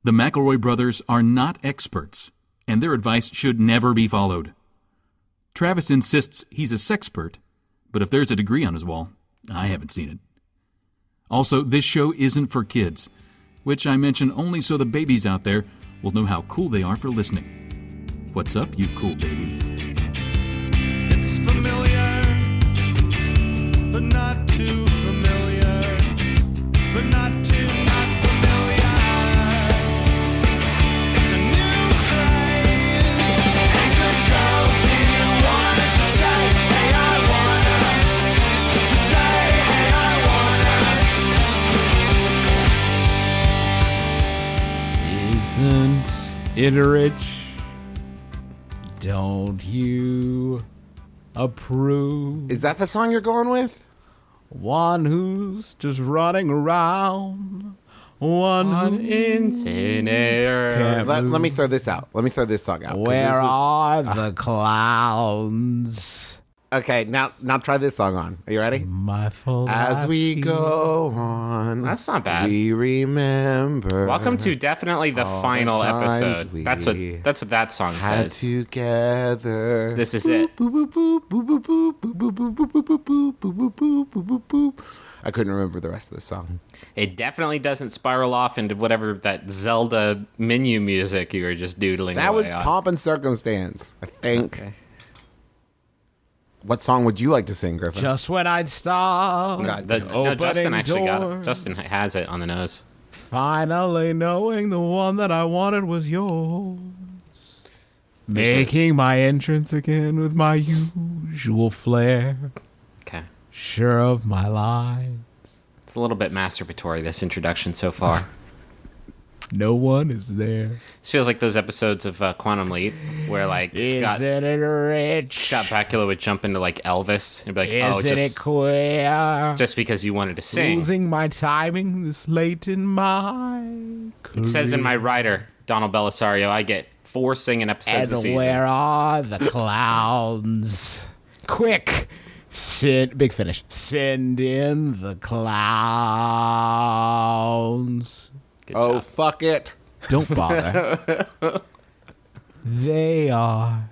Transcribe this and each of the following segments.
The McElroy brothers are not experts, and their advice should never be followed. Travis insists he's a sexpert, but if there's a degree on his wall, I haven't seen it. Also, this show isn't for kids, which I mention only so the babies out there will know how cool they are for listening. What's up, you cool baby? It's familiar, but not too familiar, but not too not familiar. It's a new craze. Hey, good girls, do you wanna just say, hey, I wanna? Just say, hey, I wanna. Isn't it rich? Don't you approve? Is that the song you're going with? One who's just running around. One in thin air. Let me throw this out. Let me throw this song out. Where are the clowns? Okay, now try this song on. Are you ready? My fault. As we go on, That's not bad. we remember. Welcome to definitely the all final the times episode. we That's what that song had says. together. This is it. I couldn't remember the rest of the song. It definitely doesn't spiral off into whatever that Zelda menu music you were just doodling. That was away on. Pomp and Circumstance, I think. Okay. What song would you like to sing, Griffin? Just when I'd stop. No, Justin actually got it. Justin has it on the nose. Finally knowing the one that I wanted was yours. Making my entrance again with my usual flair. Okay. Sure of my lines. It's a little bit masturbatory, this introduction so far. No one is there. This feels like those episodes of Quantum Leap where, like, Isn't it rich? Scott Bakula would jump into, like, Elvis and be like, Isn't it queer? just because you wanted to sing. Losing my timing this late in my career. It says in my writer, Donald Belisario, I get 4 singing episodes a And season. where are the clowns? Quick! Big finish. Send in the clowns. Good Oh, job. fuck it. Don't bother. They are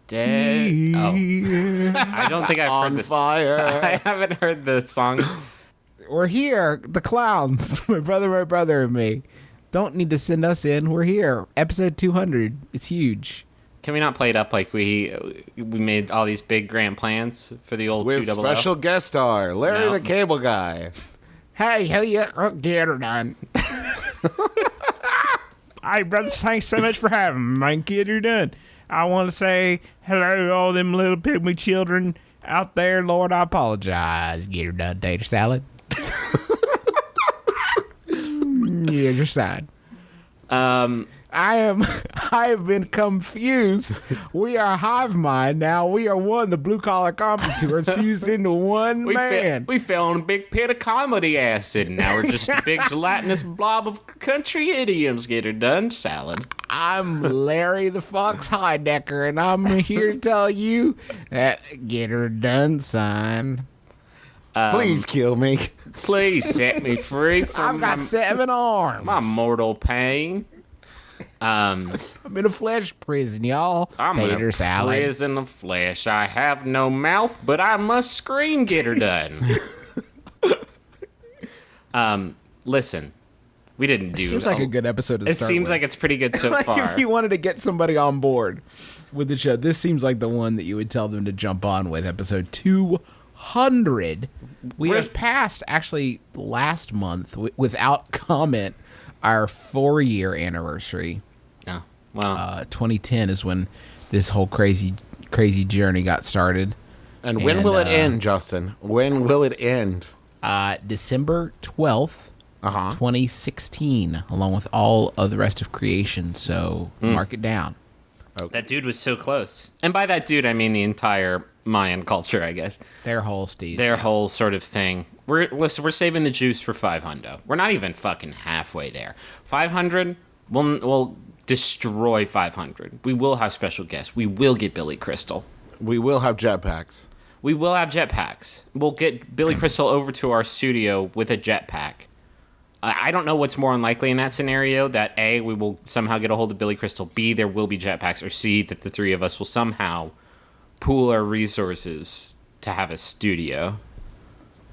Dead. Oh, here. I don't think I've heard On this. fire. I haven't heard the song. We're here. The clowns. My brother, and me. Don't need to send us in. We're here. Episode 200. It's huge. Can we not play it up like we made all these big grand plans for the old With 200? special guest star, Larry No. the Cable Guy. Hey, how you get her done? Hey, brother, thanks so much for having me, man. Kid, you're done. I want to say hello to all them little pygmy children out there. Lord, I apologize. Get her done, tater salad. Yeah, your side. I have been confused. We are hive mind now. We are one. The blue collar competitors fused into one man. We fell in a big pit of comedy acid, and now we're just a big gelatinous blob of country idioms. Get her done, salad. I'm Larry the Fox Heidecker, and I'm here to tell you that get her done, son. Please kill me. Please set me free from I've got 7 arms. my mortal pain. I'm in a flesh prison, y'all. I'm in Tater a salad. prison of flesh. I have no mouth, but I must scream. Get her done. Listen, we didn't do. Seems like a good episode to It start seems with. like it's pretty good so Like far. if you wanted to get somebody on board with the show, this seems like the one that you would tell them to jump on with. Episode 200. We have passed, actually, last month, without comment, our 4-year anniversary. Oh, well, 2010 is when this whole crazy journey got started. And when will it end, Justin? When will it end? December 12th, 2016, along with all of the rest of creation. So mark it down. that dude was so close. And by that dude, I mean the entire Mayan culture, I guess. Their whole Steve. Their whole sort of thing. We're saving the juice for 500. We're not even fucking halfway there. 500, we'll destroy 500. We will have special guests. We will get Billy Crystal. We will have jetpacks. We will have jetpacks. We'll get Billy Crystal over to our studio with a jetpack. I don't know what's more unlikely in that scenario, that A, we will somehow get a hold of Billy Crystal, B, there will be jetpacks, or C, that the three of us will somehow pool our resources to have a studio.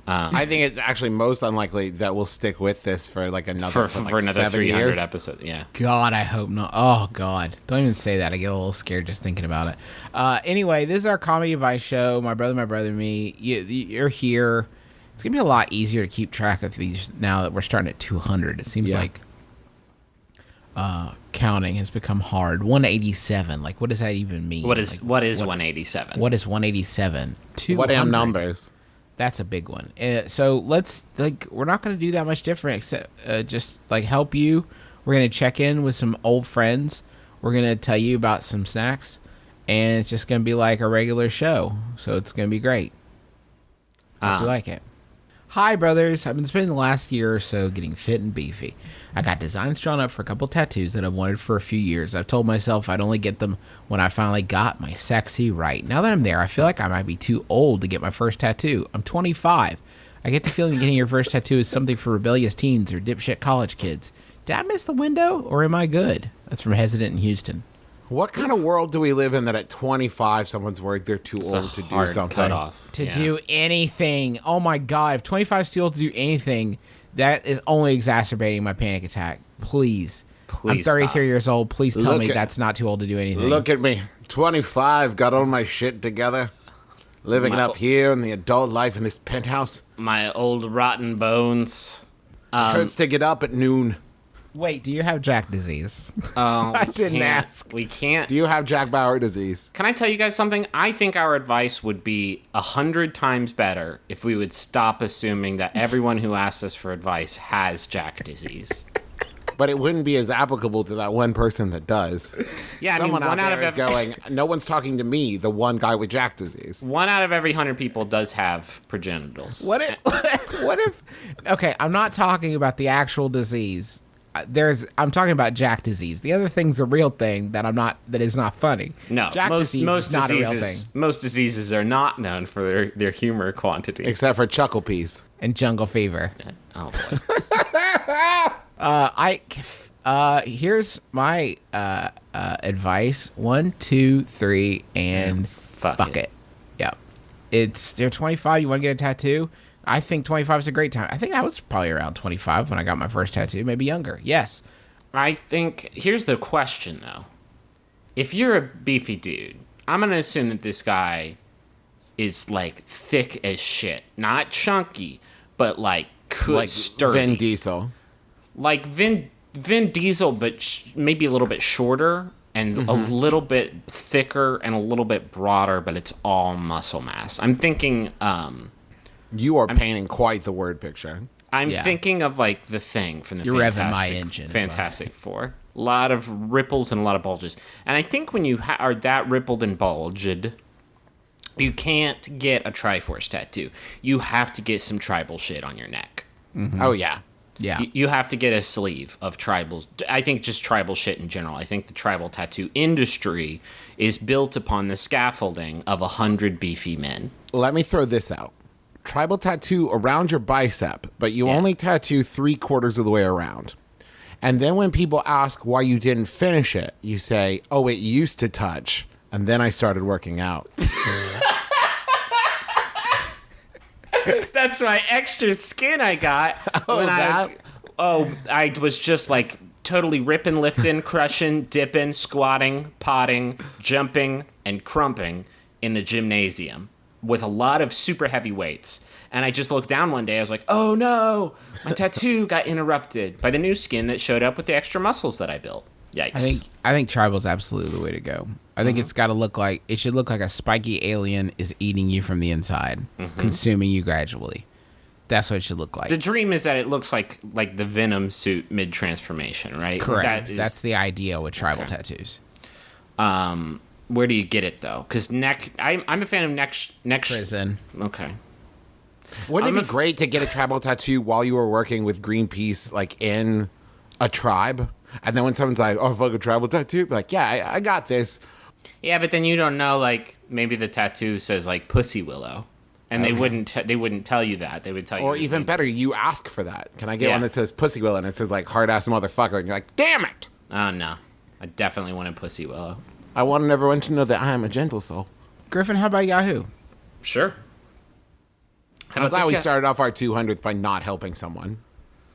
I think it's actually most unlikely that we'll stick with this for like another For like another 7 300 years. episodes, yeah. God, I hope not. Oh, God. Don't even say that. I get a little scared just thinking about it. Anyway, this is our comedy advice show. My brother, me. You're here. It's going to be a lot easier to keep track of these now that we're starting at 200. It seems like counting has become hard. 187. Like, what does that even mean? What is 187? What is 187? 200. What damn numbers? That's a big one. So let's, like, we're not going to do that much different except just, like, help you. We're going to check in with some old friends. We're going to tell you about some snacks. And it's just going to be like a regular show. So it's going to be great. Hope you like it. Hi, brothers. I've been spending the last year or so getting fit and beefy. I got designs drawn up for a couple tattoos that I've wanted for a few years. I've told myself I'd only get them when I finally got my sexy right. Now that I'm there, I feel like I might be too old to get my first tattoo. I'm 25. I get the feeling getting your first tattoo is something for rebellious teens or dipshit college kids. Did I miss the window, or am I good? That's from Hesitant in Houston. What kind of world do we live in that at 25 someone's worried they're too old to do Hard something? cutoff. To Yeah. do anything. Oh my God. If 25 is too old to do anything, that is only exacerbating my panic attack. Please. I'm Please 33 stop. years old. Please tell Look me at- that's not too old to do anything. Look at me, 25, got all my shit together, living it up here in the adult life in this penthouse. My old rotten bones. Hurts to get up at noon. Wait, do you have Jack disease? I didn't ask. We can't. Do you have Jack Bauer disease? Can I tell you guys something? I think our advice would be 100 times better if we would stop assuming that everyone who asks us for advice has Jack disease. But it wouldn't be as applicable to that one person that does. Yeah, Someone I mean, one out out there of is going, no one's talking to me, the one guy with Jack disease. one out of every 100 people does have progenitals. What if, what if, okay, I'm not talking about the actual disease. I'm talking about Jack disease. The other thing's a real thing that is not funny. No, Jack disease is not a real thing. Most diseases are not known for their humor quantity. Except for Chuckle Peas. And jungle fever. Oh boy. Here's my advice. 1, 2, 3, and fuck it. Yep. You're 25. You want to get a tattoo? I think 25 is a great time. I think I was probably around 25 when I got my first tattoo, maybe younger. Yes. I think here's the question though. If you're a beefy dude, I'm gonna assume that this guy is like thick as shit, not chunky, but like sturdy. Vin Diesel. Like Vin Diesel, but maybe a little bit shorter and a little bit thicker and a little bit broader, but it's all muscle mass. I'm thinking. You are painting quite the word picture. I'm Yeah. thinking of like the Thing from the You're revving my engine, is what I'm Fantastic Four. A lot of ripples and a lot of bulges. And I think when you are that rippled and bulged, you can't get a Triforce tattoo. You have to get some tribal shit on your neck. Oh, yeah. Yeah. You have to get a sleeve of tribal. I think just tribal shit in general. I think the tribal tattoo industry is built upon the scaffolding of 100 beefy men. Let me throw this out. Tribal tattoo around your bicep, but you Yeah. only tattoo 3/4 of the way around. And then when people ask why you didn't finish it, you say, oh, it used to touch. And then I started working out. That's my extra skin I got. when I was just like totally ripping, lifting, crushing, dipping, squatting, potting, jumping, and crumping in the gymnasium with a lot of super heavy weights. And I just looked down one day. I was like, oh no, my tattoo got interrupted by the new skin that showed up with the extra muscles that I built. Yikes. I think tribal's absolutely the way to go. I think it should look like a spiky alien is eating you from the inside, consuming you gradually. That's what it should look like. The dream is that it looks like the Venom suit Correct. mid-transformation, right? That's the idea with tribal tattoos. Where do you get it though? Because I'm a fan of neck. Prison. Okay. Wouldn't it be great to get a tribal tattoo while you were working with Greenpeace, like in a tribe? And then when someone's like, oh, fuck a tribal tattoo, be like, yeah, I got this. Yeah, but then you don't know, like, maybe the tattoo says, like, Pussywillow. And they wouldn't tell you that. They would tell you. Or even better, you ask for that. Can I get one that says Pussywillow and it says like hard ass motherfucker, and you're like, damn it! Oh no, I definitely want a Pussywillow. I want everyone to know that I am a gentle soul. Griffin, how about Yahoo? Sure. I'm glad we started off our 200th by not helping someone.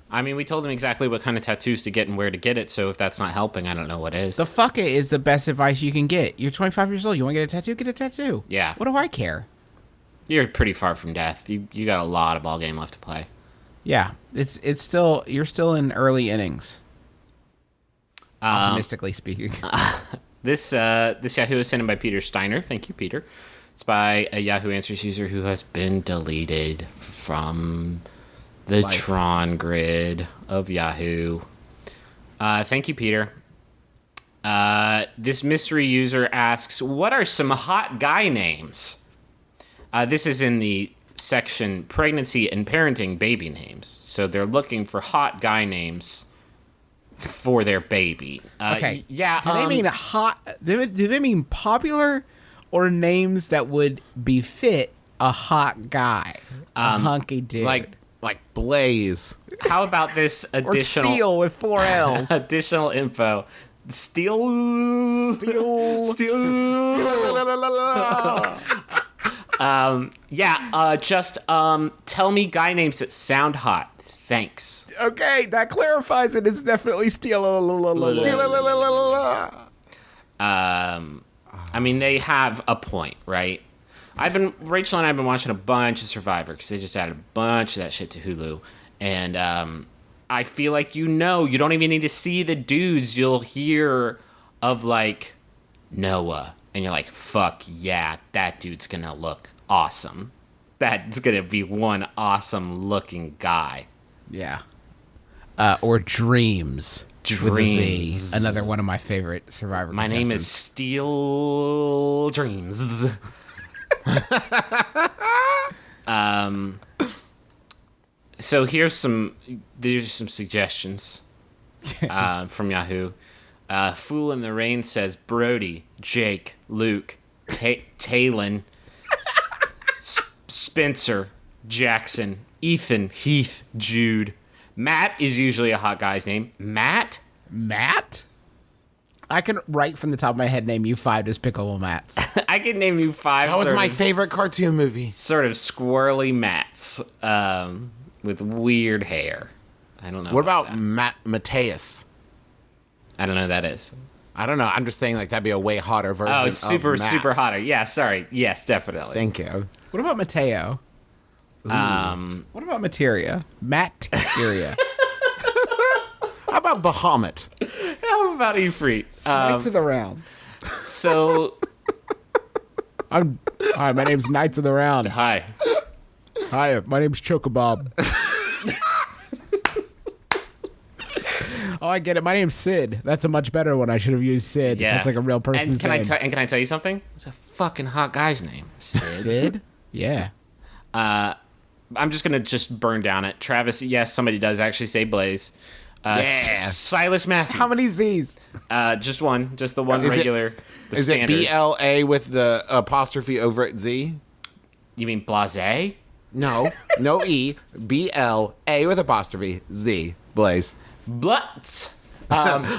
I mean, we told them exactly what kind of tattoos to get and where to get it, so if that's not helping, I don't know what is. The fuck it is the best advice you can get. You're 25 years old. You want to get a tattoo? Get a tattoo. Yeah. What do I care? You're pretty far from death. You got a lot of ball game left to play. Yeah. It's still, you're still in early innings. Optimistically speaking. This Yahoo is sent in by Peter Steiner. Thank you, Peter. It's by a Yahoo Answers user who has been deleted from the Tron grid of Yahoo. Thank you, Peter. This mystery user asks, what are some hot guy names? This is in the section pregnancy and parenting baby names. So they're looking for hot guy names for their baby. Okay. Yeah. Do they mean hot? Do they mean popular or names that would befit a hot guy? A hunky dude. Like Blaze. How about this or additional Steellll with 4 L's. additional info? Steellll. Just tell me guy names that sound hot. Thanks. Okay, that clarifies it. It's definitely Steellll. I mean, they have a point, right? Rachel and I have been watching a bunch of Survivor because they just added a bunch of that shit to Hulu. And I feel like you don't even need to see the dudes. You'll hear of, like, Noah. And you're like, fuck yeah, that dude's going to look awesome. That's going to be one awesome looking guy. Yeah. Or Dreamz. With a Z. Another one of my favorite Survivor My name is Steellll Dreamz. So there's some suggestions from Yahoo. Fool in the Rain says Brody, Jake, Luke, Talon, Spencer, Jackson, Ethan, Heath, Jude. Matt is usually a hot guy's name. Matt? I can, right from the top of my head, name you 5 Despicable Matts. I can name you 5. That was my favorite cartoon movie. Sort of squirrely Matts with weird hair. I don't know. What about Mateus? I don't know who that is. I don't know. I'm just saying, like, that'd be a way hotter version of Matt. super hotter. Yeah, sorry. Yes, definitely. Thank you. What about Mateo? What about Materia? Materia. How about Bahamut? How about Ifrit? Knights of the Round. So, Hi, my name's Knights of the Round. hi. Hi, my name's Chocobob. Oh, I get it. My name's Sid. That's a much better one. I should have used Sid. Yeah. That's like a real person's And can name. I tell you something? It's a fucking hot guy's name. Sid. Sid? Yeah. I'm just gonna burn down it. Travis, yes, somebody does actually say Blaze. Yeah. Silas Matthew. How many Z's? Just one. Just the one Is it- regular. The Is standard. it BLA with the apostrophe over at Z? You mean Blase? No. No E. BLA with apostrophe Z. Blaze. Blutz.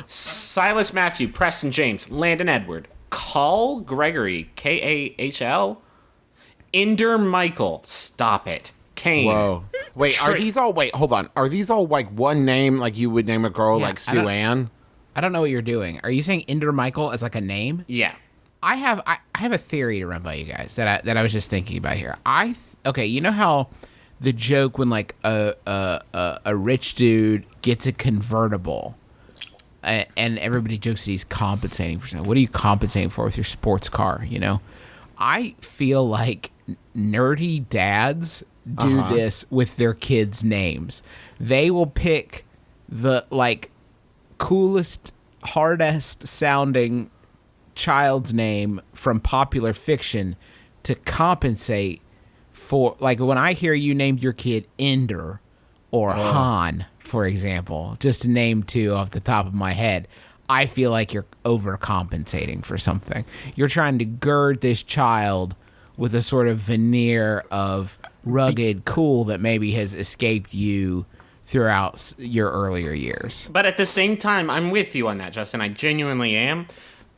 Silas Matthew, Preston James, Landon Edward, Carl Gregory, Kahl, Ender Michael, stop it, Kane. Whoa. Wait, are these all, hold on. Are these all like one name, like you would name a girl like Sue Ann? I don't know what you're doing. Are you saying Ender Michael as like a name? Yeah. I have a theory to run by you guys that I was just thinking about here. Okay, you know how the joke when like a rich dude gets a convertible, and everybody jokes that he's compensating for something. What are you compensating for with your sports car? You know, I feel like nerdy dads do this with their kids' names. They will pick the like coolest, hardest sounding child's name from popular fiction to compensate for, like, when I hear you named your kid Ender or Han, for example, just to name 2 off the top of my head, I feel like you're overcompensating for something. You're trying to gird this child with a sort of veneer of rugged cool that maybe has escaped you throughout your earlier years. But at the same time, I'm with you on that, Justin. I genuinely am.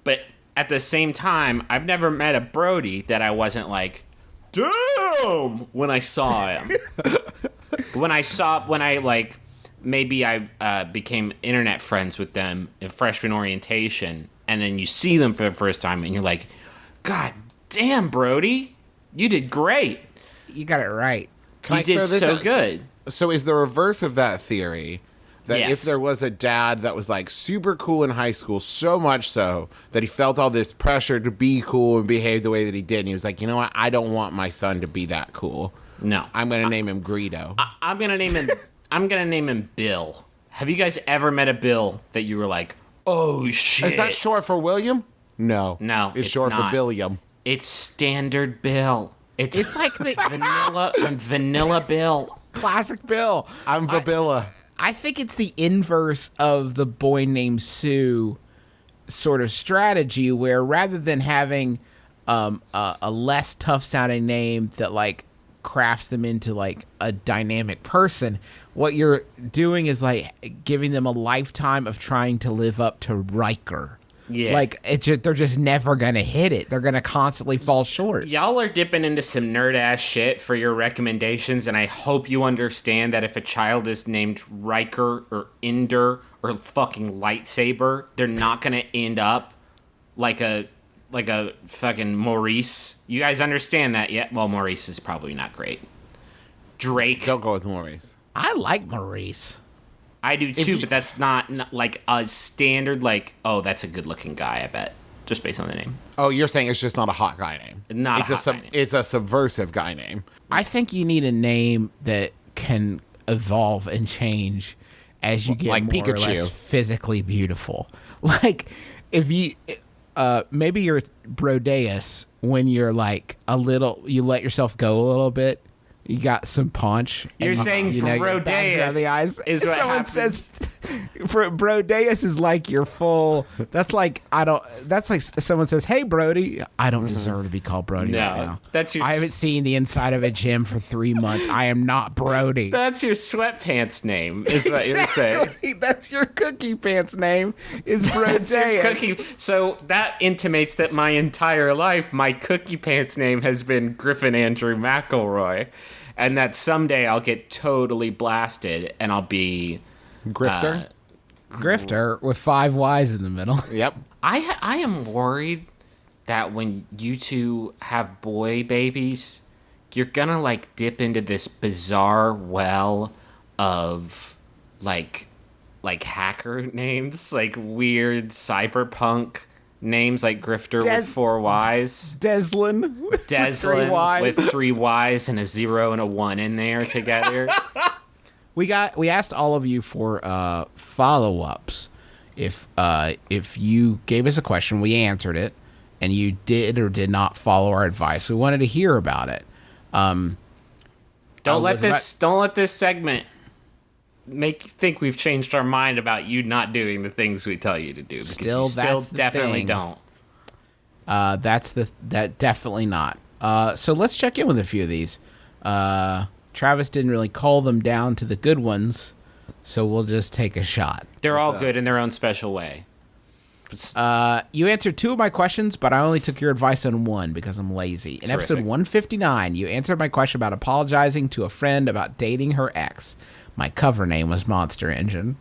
But at the same time, I've never met a Brody that I wasn't like, damn, when I saw him. Maybe I became internet friends with them in freshman orientation, and then you see them for the first time, and you're like, God damn, Brody, you did great. You got it right. You did so good. So is the reverse of that theory that Yes. if there was a dad that was like super cool in high school, so much so that he felt all this pressure to be cool and behave the way that he did, and he was like, you know what, I don't want my son to be that cool. No. I'm going to name him Greedo. I'm gonna name him Bill. Have you guys ever met a Bill that you were like, oh shit? Is that short for William? No. No, It's it's short not. for Billiam. It's standard Bill. It's like the vanilla Bill. classic Bill. I'm Vabilla. I think it's the inverse of the boy named Sue sort of strategy, where rather than having a less tough sounding name that like crafts them into like a dynamic person, what you're doing is like giving them a lifetime of trying to live up to Riker. Yeah. Like they're just never gonna hit it. They're gonna constantly fall short. Y'all are dipping into some nerd ass shit for your recommendations, and I hope you understand that if a child is named Riker or Ender or fucking Lightsaber, they're not gonna end up like a fucking Maurice. You guys understand that yet? Well, Maurice is probably not great. Drake. Don't go with Maurice. I like Maurice. I do too, but that's not like a standard, like, oh, that's a good looking guy, I bet. Just based on the name. Oh, you're saying it's just not a hot guy name. Not a hot guy name. It's a subversive guy name. I think you need a name that can evolve and change as you get Like more or Pikachu. less physically beautiful. Like if you maybe you're Brodeus when you're like you let yourself go a little bit. You got some punch. You're saying you your bags around the eyes. is what Someone happens. says Brodeus is like your full. That's like That's like someone says, "Hey, Brody, I don't deserve to be called Brody right No, now. that's your I haven't seen the inside of a gym for 3 months. I am not Brody." That's your sweatpants name, is what you're saying. Exactly. That's your cookie pants name. Is That's your Brodeus. cookie. So that intimates that my entire life, my cookie pants name has been Griffin Andrew McElroy, and that someday I'll get totally blasted and I'll be Grifter? Grifter with 5 Y's in the middle. Yep. I am worried that when you two have boy babies, you're gonna like dip into this bizarre well of like hacker names, like weird cyberpunk names like Grifter with 4 Y's. Deslin. with 3 Deslin Ys. with 3 Y's and a 0 and a 1 in there together. We asked all of you for follow-ups. If you gave us a question, we answered it, and you did or did not follow our advice. We wanted to hear about it. Don't let this segment make you think we've changed our mind about you not doing the things we tell you to do. Because Still, you still that's the definitely thing. don't. That definitely not. So let's check in with a few of these. Travis didn't really call them down to the good ones, so we'll just take a shot. They're all good in their own special way. You answered 2 of my questions, but I only took your advice on 1 because I'm lazy. In episode Terrific. 159, you answered my question about apologizing to a friend about dating her ex. My cover name was Monster Engine.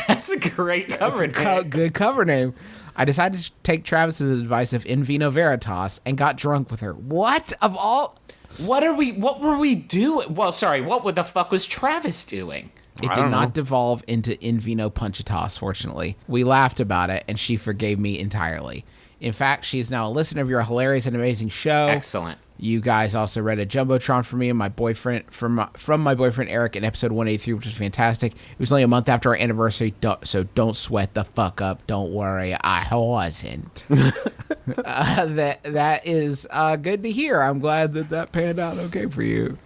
That's a great cover name. Good cover name. I decided to take Travis's advice of In Vino Veritas and got drunk with her. What of all? What were we doing? Well, sorry, what the fuck was Travis doing? It did not devolve into In Vino Punchitas, fortunately. We laughed about it, and she forgave me entirely. In fact, she is now a listener of your hilarious and amazing show. Excellent. You guys also read a Jumbotron for me and my boyfriend from my boyfriend Eric in episode 183, which was fantastic. It was only a month after our anniversary, so don't sweat the fuck up. Don't worry, I wasn't. That is good to hear. I'm glad that panned out okay for you.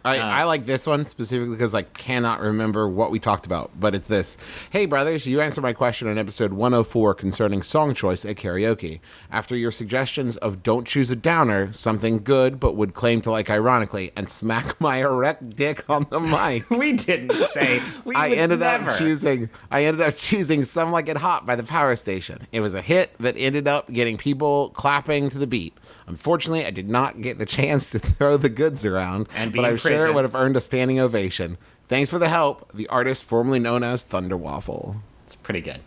I like this one specifically because I cannot remember what we talked about, but it's this. Hey, brothers, you answered my question on episode 104 concerning song choice at karaoke. After your suggestions of don't choose a downer, something good but would claim to like ironically, and smack my erect dick on the mic. We didn't say. I ended up choosing Some Like It Hot by the Power Station. It was a hit that ended up getting people clapping to the beat. Unfortunately, I did not get the chance to throw the goods around, but I'm sure it would have earned a standing ovation. Thanks for the help, the artist formerly known as Thunder Waffle. It's pretty good.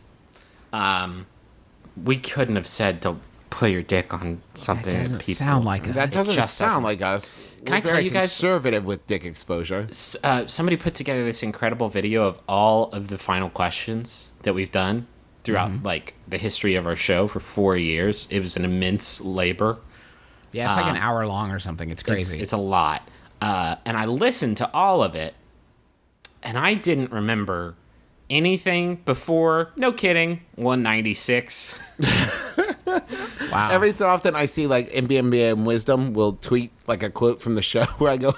We couldn't have said to put your dick on something That doesn't people. sound like us. That doesn't just sound doesn't. like us. Can I We're tell very you guys- conservative with dick exposure. Somebody put together this incredible video of all of the final questions that we've done throughout like the history of our show for 4 years. It was an immense labor. Yeah, it's like an hour long or something. It's crazy. It's a lot. And I listened to all of it, and I didn't remember anything before, no kidding, 196. wow. Every so often I see like MBMBaM Wisdom will tweet like a quote from the show where I go,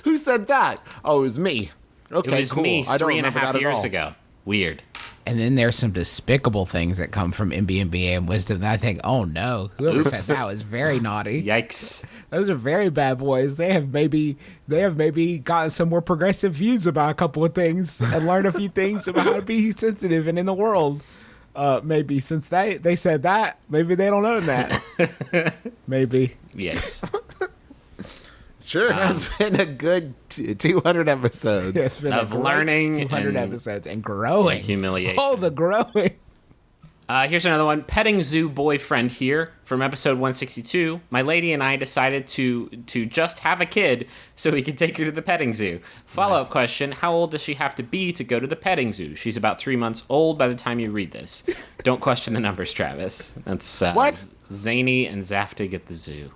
who said that? Oh, it was me. Okay, It was cool. me I don't 3.5 remember that at years all. ago. Weird. And then there's some despicable things that come from MBMBaM Wisdom that I think, oh no, whoever said that was very naughty. Yikes. Those are very bad boys. They have maybe gotten some more progressive views about a couple of things and learned a few things about how to be sensitive and in the world. Maybe since they said that, maybe they don't own that. Maybe. Yes. Sure has been a good 200 episodes. It's been Of a great learning 200 and- episodes and growing. and humiliation. Oh, the growing. Here's another one. Petting zoo boyfriend here from episode 162. My lady and I decided to just have a kid so we could take her to the petting zoo. Follow-up question. How old does she have to be to go to the petting zoo? She's about 3 months old by the time you read this. Don't question the numbers, Travis. That's What? Zany and Zaftig at the zoo.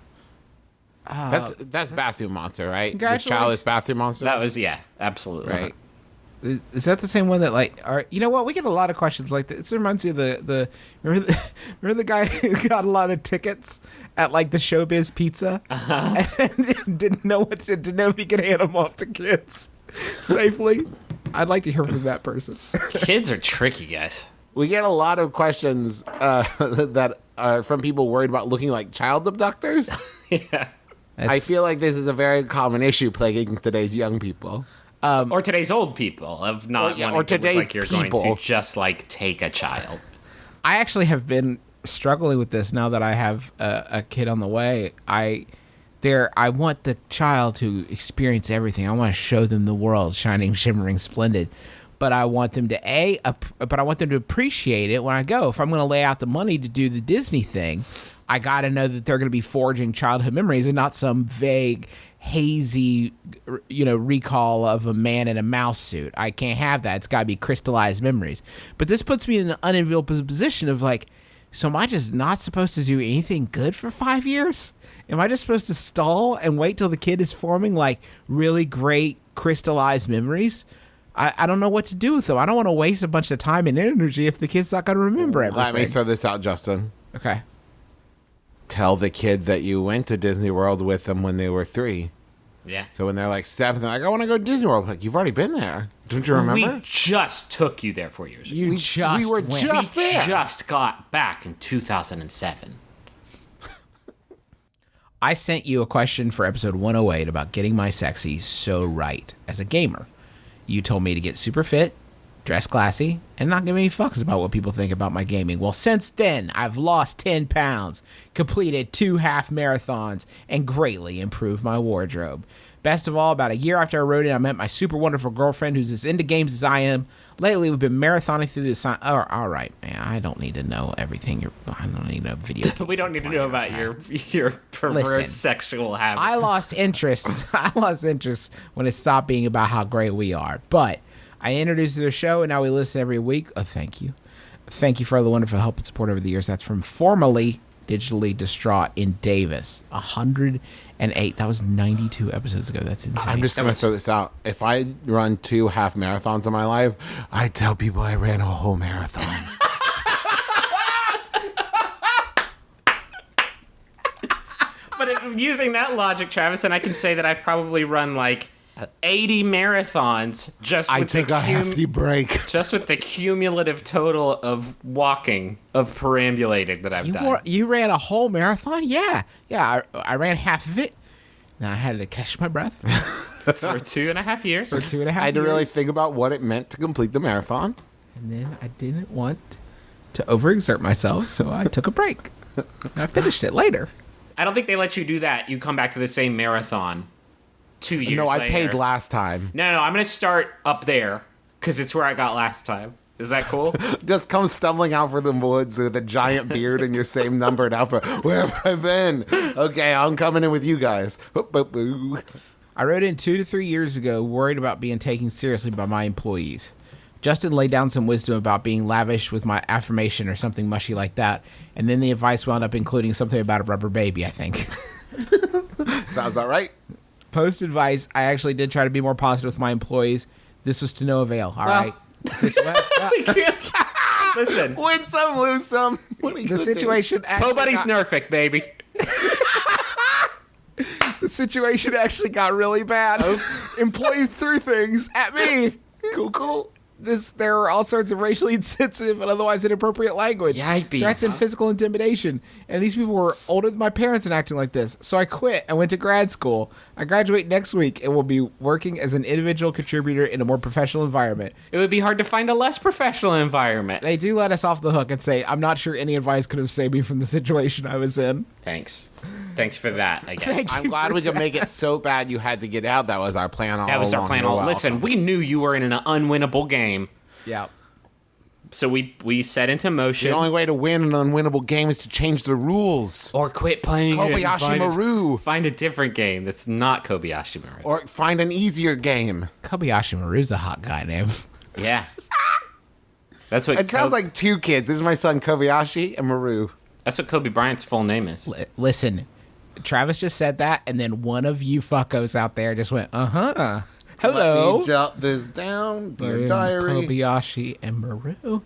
That's Bathroom Monster, right? This Congratulations. child is Bathroom Monster? That was, yeah, absolutely. Right. Is that the same one that like are you know what, we get a lot of questions like this. This reminds me of the remember the guy who got a lot of tickets at like the Showbiz Pizza and didn't know if he could hand them off to kids safely. I'd like to hear from that person. Kids are tricky, guys. We get a lot of questions that are from people worried about looking like child abductors. Yeah. I feel like this is a very common issue plaguing today's young people. Or today's old people of not yeah, wanting or to look today's like you're people. going to just like take a child. I actually have been struggling with this now that I have a kid on the way. I want the child to experience everything. I want to show them the world, shining, shimmering, splendid. But I want them to but I want them to appreciate it when I go. If I'm going to lay out the money to do the Disney thing, I got to know that they're going to be forging childhood memories and not some vague, hazy, recall of a man in a mouse suit. I can't have that. It's got to be crystallized memories. But this puts me in an unenviable position of like, so am I just not supposed to do anything good for 5 years? Am I just supposed to stall and wait till the kid is forming like really great crystallized memories? I don't know what to do with them. I don't want to waste a bunch of time and energy if the kid's not going to remember everything. Let me throw this out, Justin. Okay. Tell the kid that you went to Disney World with them when they were 3. Yeah. So when they're like 7, they're like, I want to go to Disney World. Like, you've already been there. Don't you remember? We just took you there 4 years ago. You we were went. just We there. just got back in 2007. I sent you a question for episode 108 about getting my sexy so right as a gamer. You told me to get super fit, dress classy, and not give any fucks about what people think about my gaming. Well, since then, I've lost 10 pounds, completed 2 half marathons, and greatly improved my wardrobe. Best of all, about a year after I wrote it, I met my super wonderful girlfriend who's as into games as I am. Lately, we've been marathoning through this. All right, man. I don't need to know everything. I don't need to know video. We don't need to know about your perverse Listen, sexual habits. I lost interest. I lost interest when it stopped being about how great we are. But I introduced you to the show, and now we listen every week. Oh, thank you. Thank you for all the wonderful help and support over the years. That's from formerly digitally distraught in Davis. 108. That was 92 episodes ago. That's insane. I'm just going to throw this out. If I run 2 half marathons in my life, I tell people I ran a whole marathon. But using that logic, Travis, and I can say that I've probably run like 80 marathons just I with took a hefty break. just with the cumulative total of walking, of perambulating that I've done. You ran a whole marathon? Yeah. I ran half of it. Now I had to catch my breath For 2.5 years. for 2.5 I had to years. really think about what it meant to complete the marathon. And then I didn't want to overexert myself, so I took a break. And I finished it later. I don't think they let you do that. You come back to the same marathon 2 years No, I later. paid last time. No, I'm going to start up there because it's where I got last time. Is that cool? Just come stumbling out from the woods with a giant beard and your same numbered outfit. Where have I been? Okay, I'm coming in with you guys. I wrote in 2 to 3 years ago, worried about being taken seriously by my employees. Justin laid down some wisdom about being lavish with my affirmation or something mushy like that, and then the advice wound up including something about a rubber baby, I think. Sounds about right. Post advice, I actually did try to be more positive with my employees. This was to no avail. All right. Listen, Win some, lose some. What are you The gonna do? situation actually nobody's nerfic, baby. the situation actually got really bad. Employees threw things at me. Cool. There were all sorts of racially insensitive and otherwise inappropriate language. Yipes. Threats and physical intimidation. And these people were older than my parents and acting like this. So I quit. I went to grad school. I graduate next week and will be working as an individual contributor in a more professional environment. It would be hard to find a less professional environment. They do let us off the hook and say, I'm not sure any advice could have saved me from the situation I was in. Thanks for that, I guess. Thank I'm glad we could make it so bad you had to get out. That was our plan all along. That was our plan. You're welcome. Listen, we knew you were in an unwinnable game. Yeah. So we set into motion. The only way to win an unwinnable game is to change the rules. Or quit playing it and Kobayashi Maru. Find a different game that's not Kobayashi Maru. Or find an easier game. Kobayashi Maru's a hot guy name. Yeah. That's what It sounds like two kids. This is my son Kobayashi and Maru. That's what Kobe Bryant's full name is. Listen, Travis just said that, and then one of you fuckos out there just went, uh-huh. Hello. Let me jot this down. Your diary. Kobayashi and Maru.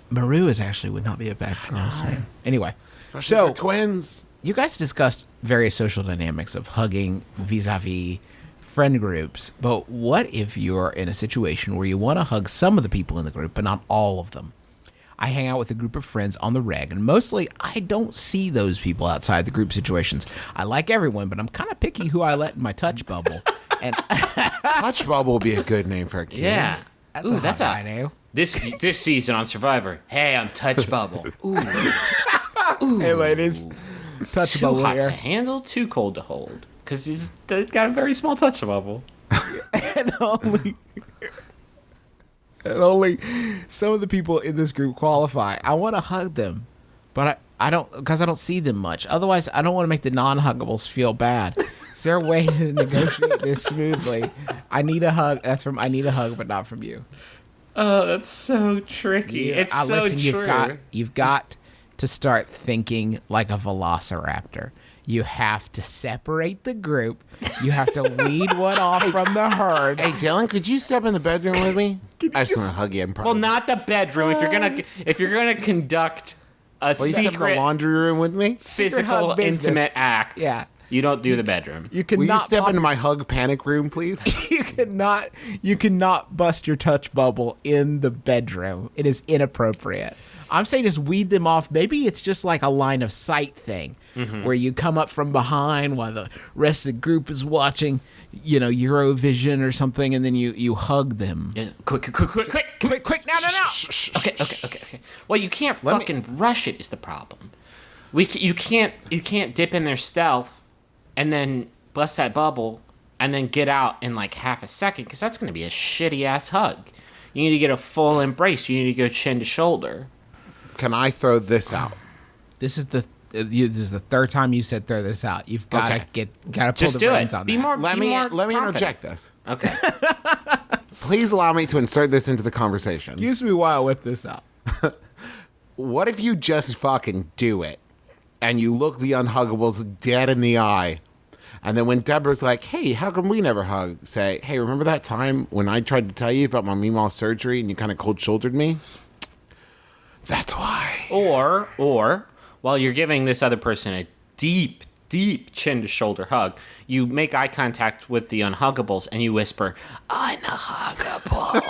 Maru would not be a bad girl's name. Anyway, So twins. you guys discussed various social dynamics of hugging vis-a-vis friend groups, but what if you're in a situation where you want to hug some of the people in the group, but not all of them? I hang out with a group of friends on the reg, and mostly I don't see those people outside the group situations. I like everyone, but I'm kind of picky who I let in my touch bubble. And Touch Bubble would be a good name for a kid. Yeah. that's Ooh, a that's hot a guy name. this season on Survivor. Hey, I'm Touch Bubble. Ooh, Hey, ladies. Touch too bubble hot here. to handle, too cold to hold. Because he's got a very small touch bubble. and only some of the people in this group qualify. I want to hug them, but I don't, because I don't see them much. Otherwise, I don't want to make the non-huggables feel bad. Is there a way to negotiate this smoothly? I need a hug. That's from I need a hug, but not from you. Oh, that's so tricky. It's so listen, true. You've got to start thinking like a velociraptor. You have to separate the group. You have to weed one off from the herd. Hey, Dylan, could you step in the bedroom with me? I just want to hug you in private. Well, not the bedroom. If you're gonna conduct a Will you step in the secret laundry room with me? physical hug business. intimate act, Yeah. you don't do the bedroom. You Will you cannot step pop- into my hug panic room, please? you cannot bust your touch bubble in the bedroom. It is inappropriate. I'm saying just weed them off. Maybe it's just like a line of sight thing where you come up from behind while the rest of the group is watching, Eurovision or something, and then you hug them. Yeah, quick, Quick, no. Okay. Well, you can't fucking rush it is the problem. You can't dip in their stealth and then bust that bubble and then get out in like half a second, because that's going to be a shitty ass hug. You need to get a full embrace. You need to go chin to shoulder. Can I throw this out? This is the third time you said throw this out. You've got to Okay. pull Just the do reins it. on Be that. more. Let be me more interject confident. this. Okay. Please allow me to insert this into the conversation. Excuse me while I whip this out. What if you just fucking do it and you look the unhuggables dead in the eye? And then when Deborah's like, hey, how come we never hug? Say, hey, remember that time when I tried to tell you about my Meemaw surgery and you kind of cold-shouldered me? That's why. Or while you're giving this other person a deep, deep chin to shoulder hug. You make eye contact with the unhuggables and you whisper, "Unhuggable,"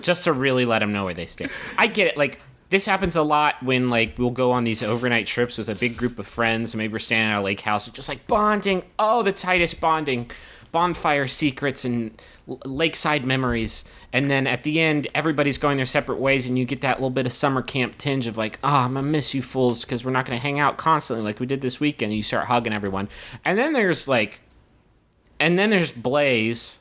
just to really let them know where they stand. I get it. Like, this happens a lot when, like, we'll go on these overnight trips with a big group of friends. Maybe we're standing at a lake house, just like bonding. Oh, the tightest bonding. Bonfire secrets and lakeside memories. And then at the end, everybody's going their separate ways, and you get that little bit of summer camp tinge of like, I'm going to miss you fools because we're not going to hang out constantly like we did this weekend. And you start hugging everyone. And then there's Blaze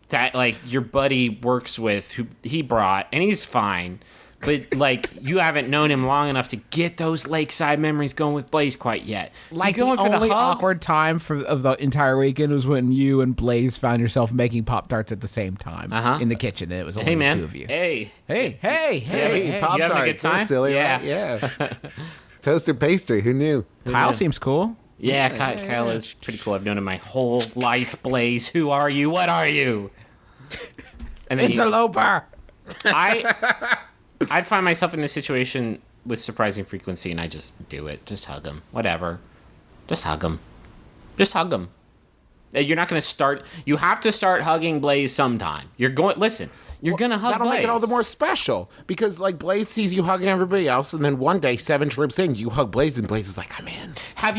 that, like, your buddy works with, who he brought, and he's fine. But, like, you haven't known him long enough to get those lakeside memories going with Blaze quite yet. Like, going the for only hug? awkward time of the entire weekend was when you and Blaze found yourself making Pop-Tarts at the same time in the kitchen, and it was only Hey, the man. two of you. Hey. Hey. Pop You having a good Tarts, so time? silly, Yeah. right? Yeah. Toasted pastry. Who knew? Kyle seems cool. Yeah, Kyle is pretty cool. I've known him my whole life. Blaze, who are you? What are you? And then Interloper. I'd find myself in this situation with surprising frequency, and I just do it. Just hug him. Whatever. Just hug him. Just hug him. You're not going to start... You have to start hugging Blaze sometime. You're going... Listen, you're going to hug That'll Blaze. make it all the more special because, like, Blaze sees you hugging everybody else, and then one day, 7 trips in, you hug Blaze, and Blaze is like, "I'm in." Have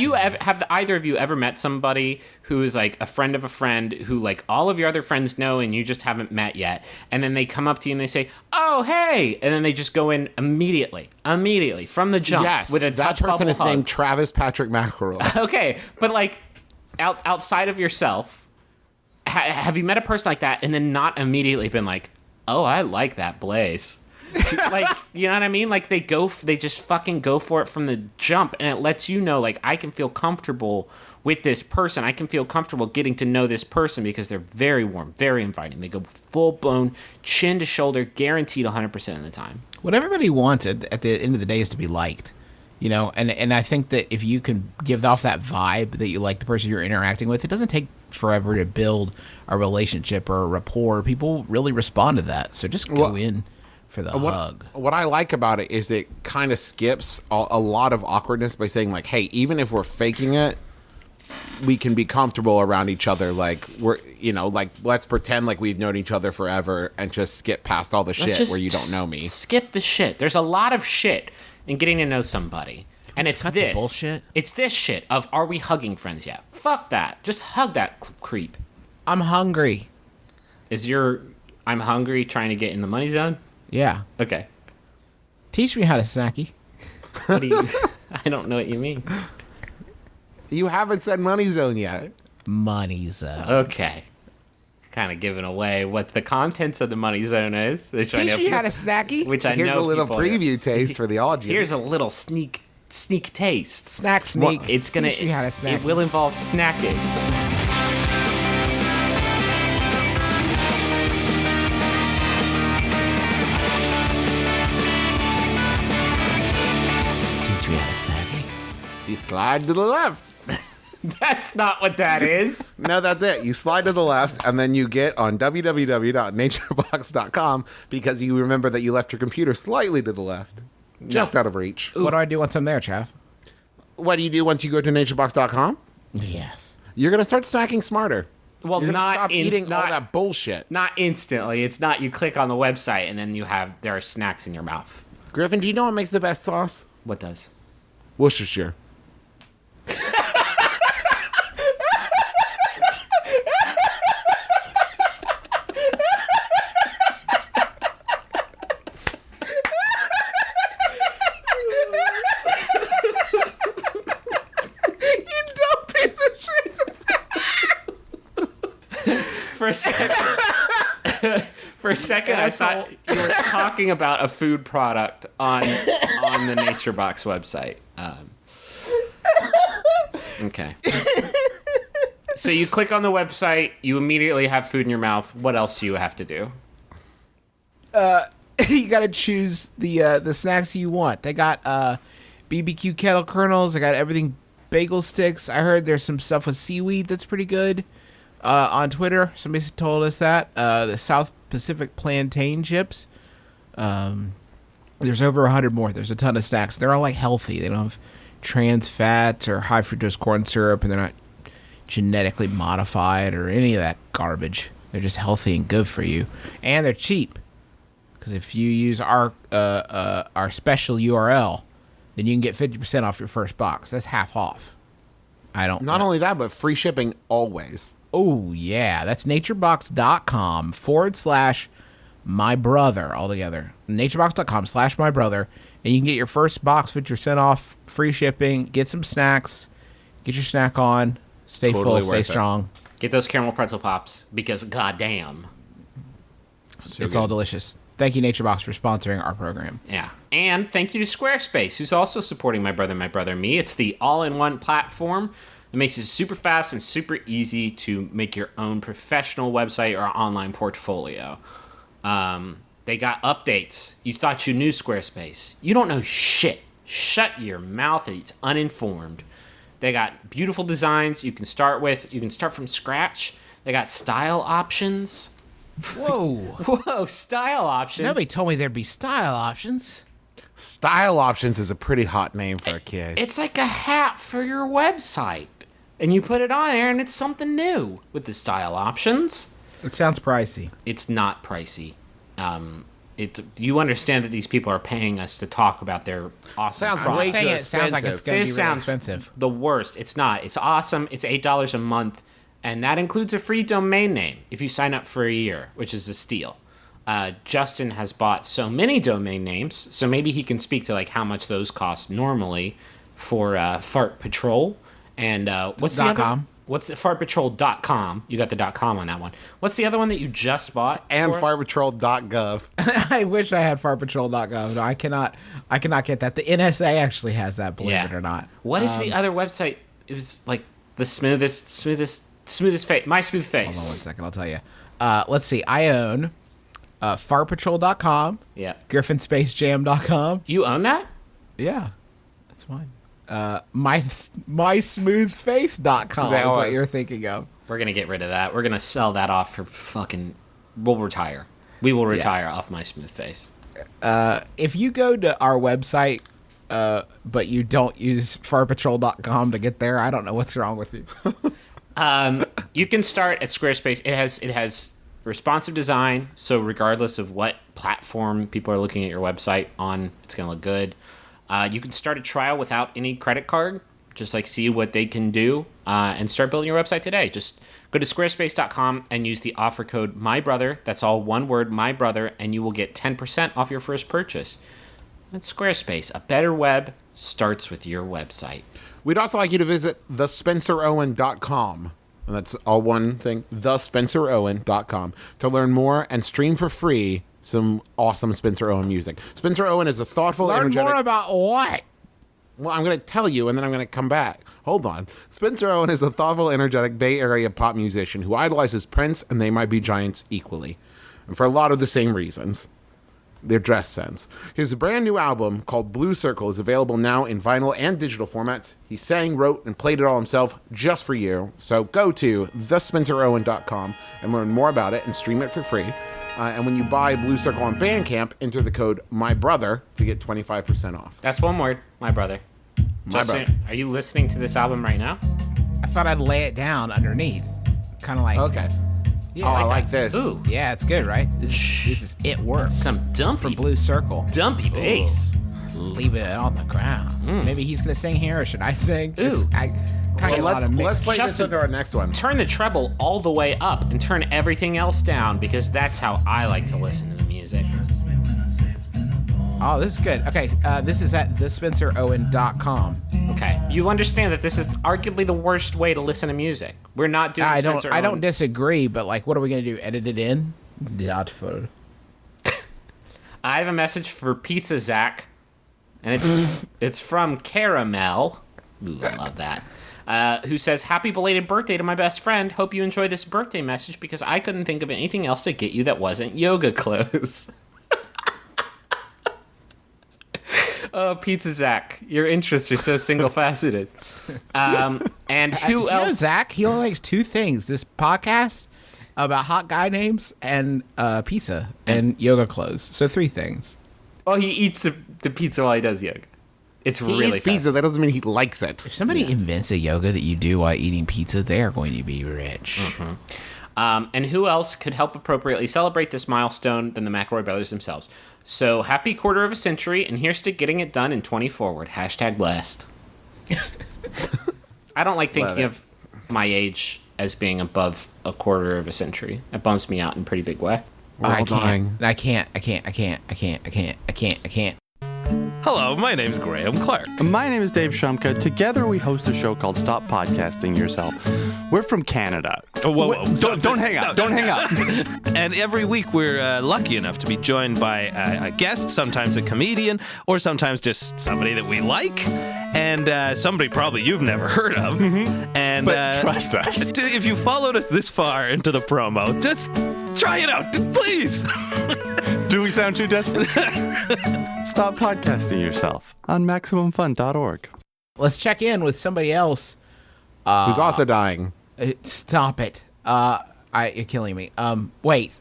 either of you ever met somebody who is like a friend of a friend who, like, all of your other friends know and you just haven't met yet, and then they come up to you and they say, "Oh, hey," and then they just go in immediately from the jump Yes, with a that touch person bubble is hug. named Travis Patrick McElroy. Okay, but, like, outside of yourself, have you met a person like that and then not immediately been like, "Oh, I like that Blaze"? Like, you know what I mean? Like, they just fucking go for it from the jump, and it lets you know, like, I can feel comfortable with this person. I can feel comfortable getting to know this person because they're very warm, very inviting. They go full-blown, chin to shoulder, guaranteed 100% of the time. What everybody wants at the end of the day is to be liked, you know, and I think that if you can give off that vibe that you like the person you're interacting with, it doesn't take forever to build a relationship or a rapport. People really respond to that, so just go in for the hug. What I like about it is it kind of skips a lot of awkwardness by saying, like, hey, even if we're faking it, we can be comfortable around each other. Like, we're, you know, like, let's pretend like we've known each other forever and just skip past all the shit Just where you don't know me. Skip the shit. There's a lot of shit in getting to know somebody. And it's cut the this. bullshit? It's this shit of, are we hugging friends yet? Fuck that. Just hug that creep. I'm hungry. Is your I'm hungry trying to get in the money zone? Yeah. Okay. Teach me how to snacky. What do you... I don't know what you mean. You haven't said money zone yet. Money zone. Okay. Kind of giving away what the contents of the money zone is. They're trying Teach to, me how to snacky. which I Here's know a little people- preview taste for the audience. Here's a little sneak taste. Snack sneak. It's gonna. Teach me how to snack. It will involve snacking. Teach me how to snacky. You slide to the left. That's not what that is. No, that's it. You slide to the left, and then you get on www.naturebox.com because you remember that you left your computer slightly to the left, just out of reach. What do I do once I'm there, Chav? What do you do once you go to naturebox.com? Yes. You're going to start snacking smarter. Well, You're gonna not stop eating all not, that bullshit. not instantly. It's not you click on the website and then there are snacks in your mouth. Griffin, do you know what makes the best sauce? What does? Worcestershire. For a second, I thought you were talking about a food product on the Nature Box website. Okay. So you click on the website, you immediately have food in your mouth. What else do you have to do? You gotta choose the snacks you want. They got BBQ kettle kernels. They got everything bagel sticks. I heard there's some stuff with seaweed that's pretty good. On Twitter, somebody told us that the South Pacific plantain chips. There's over 100 more. There's a ton of snacks. They're all like healthy. They don't have trans fats or high fructose corn syrup, and they're not genetically modified or any of that garbage. They're just healthy and good for you, and they're cheap. Because if you use our special URL, then you can get 50% off your first box. That's half off. I don't. Not only that, but free shipping always. Oh yeah, that's naturebox.com/mybrother altogether. Naturebox.com/mybrother, and you can get your first box 50% off, free shipping. Get some snacks. Get your snack on. Stay Totally full. Stay worth it. strong. Get those caramel pretzel pops because goddamn. It's all delicious. Thank you, NatureBox, for sponsoring our program. Yeah. And thank you to Squarespace, who's also supporting My Brother, Me. It's the all-in-one platform that makes it super fast and super easy to make your own professional website or online portfolio. They got updates. You thought you knew Squarespace. You don't know shit. Shut your mouth. It's uninformed. They got beautiful designs you can start with. You can start from scratch. They got style options. Whoa. Whoa, style options. Nobody told me there'd be style options. Style Options is a pretty hot name for a kid. It's like a hat for your website. And you put it on there and it's something new with the style options. It sounds pricey. It's not pricey. You understand that these people are paying us to talk about their awesome Sounds product. way too It sounds like it's expensive. going to This be really sounds expensive. the worst. It's not. It's awesome. It's $8 a month. And that includes a free domain name if you sign up for a year, which is a steal. Justin has bought so many domain names, so maybe he can speak to like how much those cost normally for Fart Patrol. And what's the other? .com. What's the fartpatrol.com? You got the .com on that one. What's the other one that you just bought? And for? firepatrol.gov. I wish I had fartpatrol.gov. No, I cannot get that. The NSA actually has that, believe it or not. What is the other website? It was like the smoothest face. My Smooth Face. Hold on 1 second, I'll tell you. Let's see. I own fartpatrol.com, Yeah. griffinspacejam.com. You own that? Yeah, that's mine. MySmoothFace.com That is what was- you're thinking of. We're gonna get rid of that. We're gonna sell that off for fucking. We'll retire. We will retire off My Smooth Face. If you go to our website, but you don't use fartpatrol.com to get there, I don't know what's wrong with you. You can start at Squarespace. It has responsive design, so regardless of what platform people are looking at your website on, it's gonna look good. You can start a trial without any credit card, just like see what they can do, and start building your website today. Just go to squarespace.com and use the offer code MyBrother. That's all one word, MyBrother, and you will get 10% off your first purchase. That's Squarespace. A better web starts with your website. We'd also like you to visit thespencerowen.com. And that's all one thing, thespencerowen.com, to learn more and stream for free some awesome Spencer Owen music. Spencer Owen is a thoughtful, Learn energetic... more about what? Well, I'm going to tell you, and then I'm going to come back. Hold on. Spencer Owen is a thoughtful, energetic Bay Area pop musician who idolizes Prince and They Might Be Giants equally. And for a lot of the same reasons. Their dress sense. His brand new album, called Blue Circle, is available now in vinyl and digital formats. He sang, wrote, and played it all himself just for you. So go to thespencerowen.com and learn more about it and stream it for free. And when you buy Blue Circle on Bandcamp, enter the code MyBrother to get 25% off. That's one word, my brother. Justin, brother. are you listening to this album right now? I thought I'd lay it down underneath. Kind of like... Okay. Yeah, Oh, I that. like this. Ooh, Yeah, it's good, right? This is it work. some dumpy, Blue Circle. dumpy bass. Leave it on the ground. Maybe he's going to sing here, or should I sing? Ooh. I kind of a lot of mix. Let's play this Justin- into our next one. Turn the treble all the way up and turn everything else down because that's how I like to listen to the music. Oh, this is good. Okay, this is at thespencerowen.com. Okay, you understand that this is arguably the worst way to listen to music. We're not doing. I Spencer don't Owen. disagree, but like, what are we gonna do? Edit it in? Doubtful. I have a message for Pizza Zach, and it's from Caramel. Ooh, I love that. Who says, "Happy belated birthday to my best friend. Hope you enjoy this birthday message because I couldn't think of anything else to get you that wasn't yoga clothes." Oh, Pizza Zach, your interests are so single-faceted. And who Do you know else? Zach? He only likes two things: this podcast about hot guy names and pizza and yoga clothes. So 3 things. Oh, he eats the pizza while he does yoga. It's He really eats pizza. That doesn't mean he likes it. If somebody invents a yoga that you do while eating pizza, they are going to be rich. And who else could help appropriately celebrate this milestone than the McElroy brothers themselves? So happy quarter of a century, and here's to getting it done in 20 forward. # blessed. I don't like thinking of my age as being above a quarter of a century. That bums me out in a pretty big way. We're all dying. I can't. Hello, my name's Graham Clark. My name is Dave Shumka. Together we host a show called Stop Podcasting Yourself. We're from Canada. Oh, whoa. Don't hang up. Don't hang up. And every week we're lucky enough to be joined by a guest, sometimes a comedian, or sometimes just somebody that we like, and somebody probably you've never heard of. And But trust us. If you followed us this far into the promo, just try it out, please. Do we sound too desperate? Stop Podcasting Yourself on MaximumFun.org. Let's check in with somebody else. Who's also dying. Stop it. You're killing me. Wait.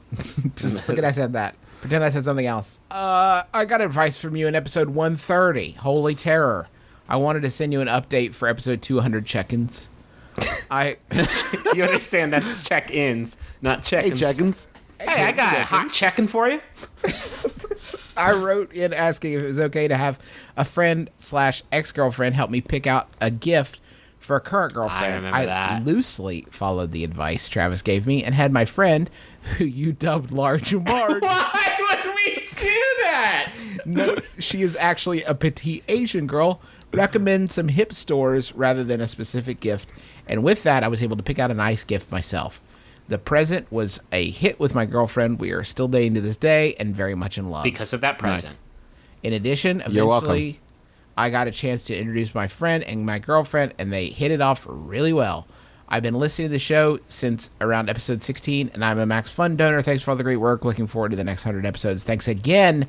Just forget I said that. Pretend I said something else. I got advice from you in episode 130, Holy Terror. I wanted to send you an update for episode 200 check-ins. You understand that's check-ins, not Hey, check-ins. check-ins. Hey, I got a hot check-in for you. I wrote in asking if it was okay to have a friend/ex-girlfriend help me pick out a gift for a current girlfriend. I remember that. Loosely followed the advice Travis gave me and had my friend, who you dubbed Large Marge. Why would we do that? No, she is actually a petite Asian girl. Recommend some hip stores rather than a specific gift. And with that, I was able to pick out a nice gift myself. The present was a hit with my girlfriend. We are still dating to this day and very much in love. Because of that present. In addition, You're eventually, I got a chance to introduce my friend and my girlfriend, and they hit it off really well. I've been listening to the show since around episode 16, and I'm a Max Fun donor. Thanks for all the great work. Looking forward to the next 100 episodes. Thanks again,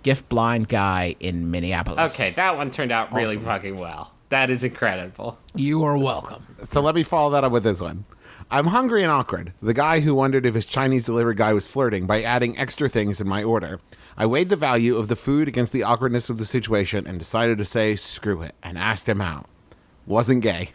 Gift Blind Guy in Minneapolis. Okay, that one turned out really fucking well. That is incredible. You are welcome. So let me follow that up with this one. I'm hungry and awkward. The guy who wondered if his Chinese delivery guy was flirting by adding extra things in my order. I weighed the value of the food against the awkwardness of the situation and decided to say screw it and asked him out. Wasn't gay.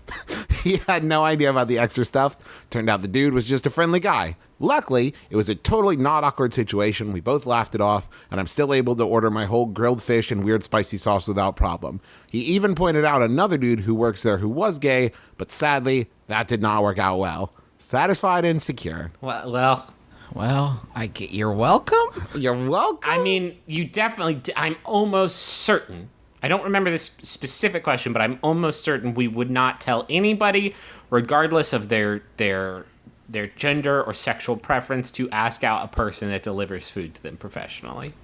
He had no idea about the extra stuff. Turned out the dude was just a friendly guy. Luckily, it was a totally not awkward situation. We both laughed it off, and I'm still able to order my whole grilled fish and weird spicy sauce without problem. He even pointed out another dude who works there who was gay, but sadly, that did not work out well. Satisfied and secure. Well, You're welcome. You're welcome. I mean, you definitely. I'm almost certain. I don't remember this specific question, but I'm almost certain we would not tell anybody, regardless of their gender or sexual preference, to ask out a person that delivers food to them professionally.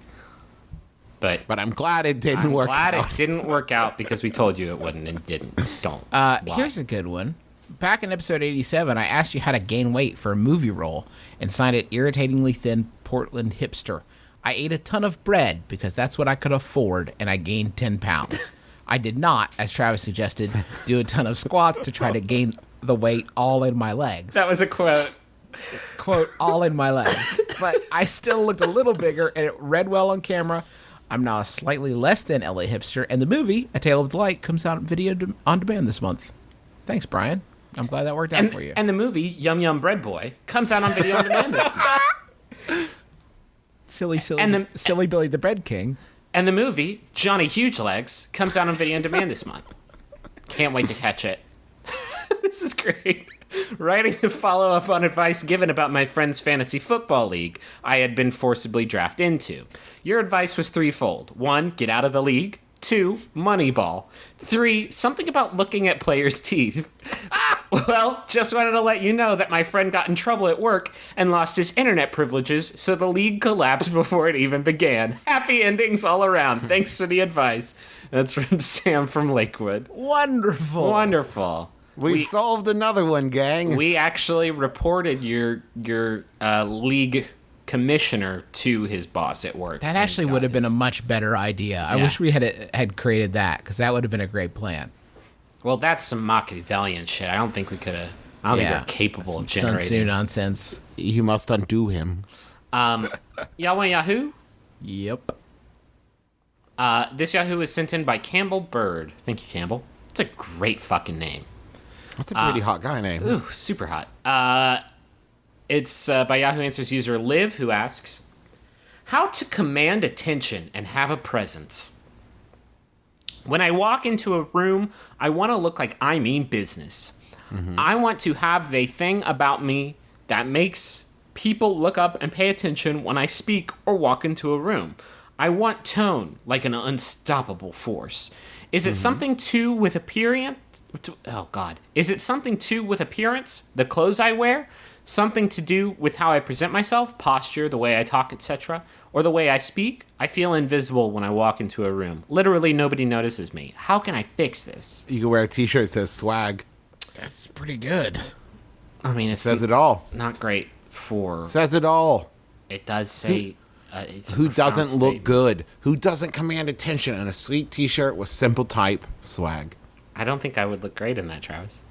But I'm glad it didn't I'm work glad out. it didn't work out because we told you it wouldn't and didn't. Don't. lie. Here's a good one. Back in episode 87, I asked you how to gain weight for a movie role and signed it irritatingly thin Portland hipster. I ate a ton of bread because that's what I could afford, and I gained 10 pounds. I did not, as Travis suggested, do a ton of squats to try to gain the weight all in my legs. That was a quote. Quote, all in my legs. But I still looked a little bigger, and it read well on camera. I'm now a slightly less than LA hipster, and the movie, A Tale of Delight, comes out on demand this month. Thanks, Brian. I'm glad that worked out for you. And the movie, Yum Yum Bread Boy, comes out on video on demand this month. Silly Billy the Bread King. And the movie, Johnny Huge Legs, comes out on video on demand this month. Can't wait to catch it. This is great. Writing to follow up on advice given about my friend's fantasy football league I had been forcibly drafted into. Your advice was threefold. 1, get out of the league. 2, Moneyball. 3, something about looking at players' teeth. Well, just wanted to let you know that my friend got in trouble at work and lost his internet privileges, so the league collapsed before it even began. Happy endings all around. Thanks for the advice. That's from Sam from Lakewood. Wonderful. Wonderful. We've solved another one, gang. We actually reported your league commissioner to his boss at work. That actually would have been a much better idea. I Yeah. wish we had created that, because that would have been a great plan. Well, that's some Machiavellian shit. I don't think we could have. I don't think we're capable of Sun Tzu generating. nonsense. You must undo him. Y'all want Yahoo? Yep. This Yahoo is sent in by Campbell Bird. Thank you, Campbell. It's a great fucking name. That's a pretty hot guy name. Ooh, super hot. It's by Yahoo Answers user Liv, who asks, how to command attention and have a presence. When I walk into a room, I want to look like I mean business. I want to have the thing about me that makes people look up and pay attention when I speak or walk into a room. I want tone, like an unstoppable force. Is it something with appearance? Oh, God. Is it something with appearance, the clothes I wear? Something to do with how I present myself, posture, the way I talk, etc., or the way I speak? I feel invisible when I walk into a room. Literally, nobody notices me. How can I fix this? You can wear a t-shirt that says swag. That's pretty good. I mean, it Says it all. not great for... Says it all. It does say... it's a Who profound doesn't look statement. good? Who doesn't command attention in a sweet t-shirt with simple type swag? I don't think I would look great in that, Travis.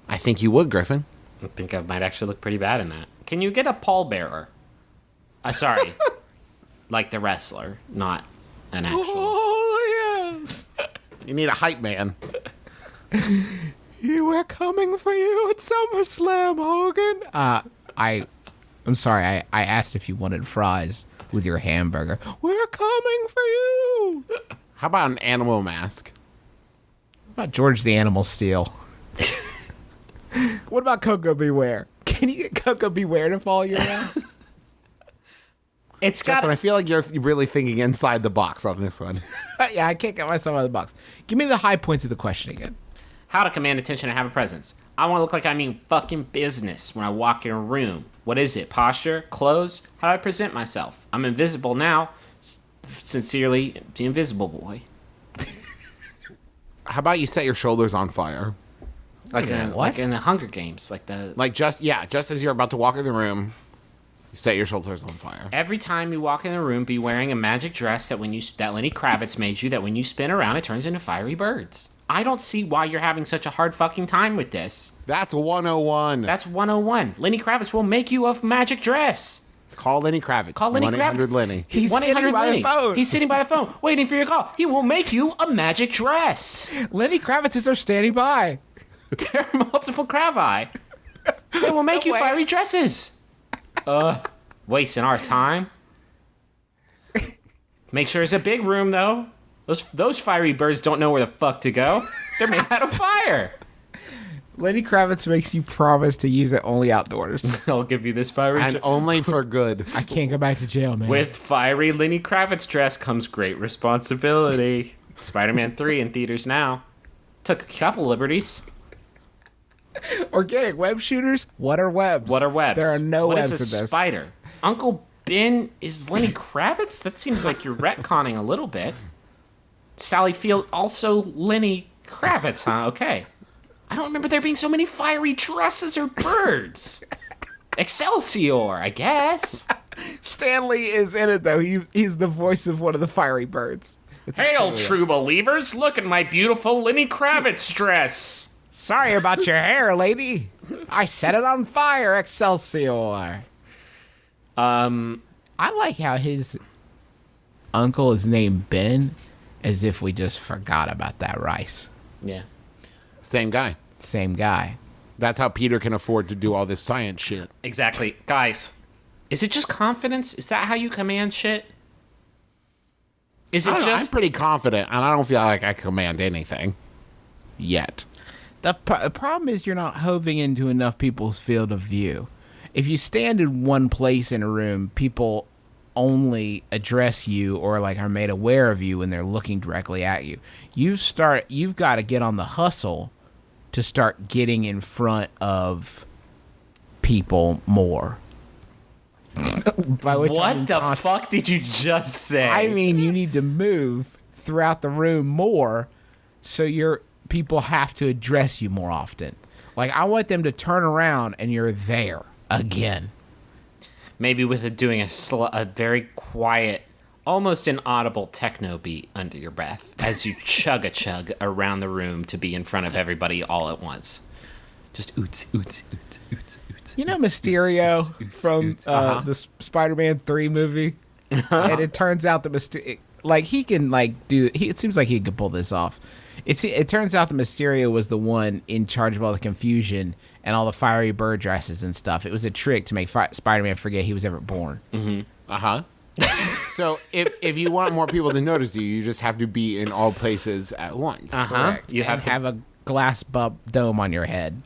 I think you would, Griffin. I think I might actually look pretty bad in that. Can you get a pallbearer? Sorry. Like the wrestler, not an actual... Oh, yes. You need a hype man. You were coming for you at SummerSlam, Hogan. I'm sorry. I asked if you wanted fries with your hamburger. We're coming for you. How about an animal mask? What about George the Animal Steel? What about Coco Beware? Can you get Coco Beware to follow you around? It's got... Justin, I feel like you're really thinking inside the box on this one. Yeah, I can't get myself out of the box. Give me the high points of the question again. How to command attention and have a presence. I want to look like I mean fucking business when I walk in a room. What is it? Posture? Clothes? How do I present myself? I'm invisible now. Sincerely, the Invisible Boy. How about you set your shoulders on fire? Like what? in the Hunger Games. Just as you're about to walk in the room, you set your shoulders on fire. Every time you walk in the room, be wearing a magic dress that Lenny Kravitz made you, that when you spin around, it turns into fiery birds. I don't see why you're having such a hard fucking time with this. That's 101. That's 101. Lenny Kravitz will make you a magic dress. Call Lenny Kravitz. Call Lenny 1-800 Kravitz. Lenny. He's 1-800 sitting by Lenny. the phone. He's sitting by a phone, waiting for your call. He will make you a magic dress. Lenny Kravitz are standing by. There are multiple Kravi. They will make you way. fiery dresses. Wasting our time. Make sure it's a big room, though. Those fiery birds don't know where the fuck to go. They're made out of fire. Lenny Kravitz makes you promise to use it only outdoors. I'll give you this fiery And only for good. I can't go back to jail, man. With fiery Lenny Kravitz dress comes great responsibility. Spider-Man 3 in theaters now. Took a couple liberties. Organic web shooters? What are webs? What are webs? There are no what webs is a in this. spider? Uncle Ben is Lenny Kravitz? That seems like you're retconning a little bit. Sally Field also Lenny Kravitz, huh? Okay. I don't remember there being so many fiery dresses or birds. Excelsior, I guess. Stanley is in it, though. He's the voice of one of the fiery birds. Hail, true believers. Look at my beautiful Lenny Kravitz dress. Sorry about your hair, lady. I set it on fire, Excelsior. I like how his uncle is named Ben, as if we just forgot about that rice. Yeah. Same guy. Same guy. That's how Peter can afford to do all this science shit. Exactly. Guys, is it just confidence? Is that how you command shit? Is it I'm just... pretty confident, and I don't feel like I command anything. Yet. The problem is you're not hoving into enough people's field of view. If you stand in one place in a room, people only address you or like are made aware of you when they're looking directly at you. You've got to get on the hustle to start getting in front of people more. By which I What mean the fuck did you just say? I mean, you need to move throughout the room more, so your people have to address you more often. Like, I want them to turn around and you're there again. Maybe with doing a very quiet, almost inaudible techno beat under your breath as you chug around the room to be in front of everybody all at once. Just oots, oots, oots, oots, oots. You know Mysterio from the Spider-Man 3 movie? And it turns out that Like he can do. It seems like he could pull this off. It turns out that Mysterio was the one in charge of all the confusion and all the fiery bird dresses and stuff. It was a trick to make Spider-Man forget he was ever born. So if you want more people to notice you, you just have to be in all places at once. Correct. You have to have a glass dome on your head,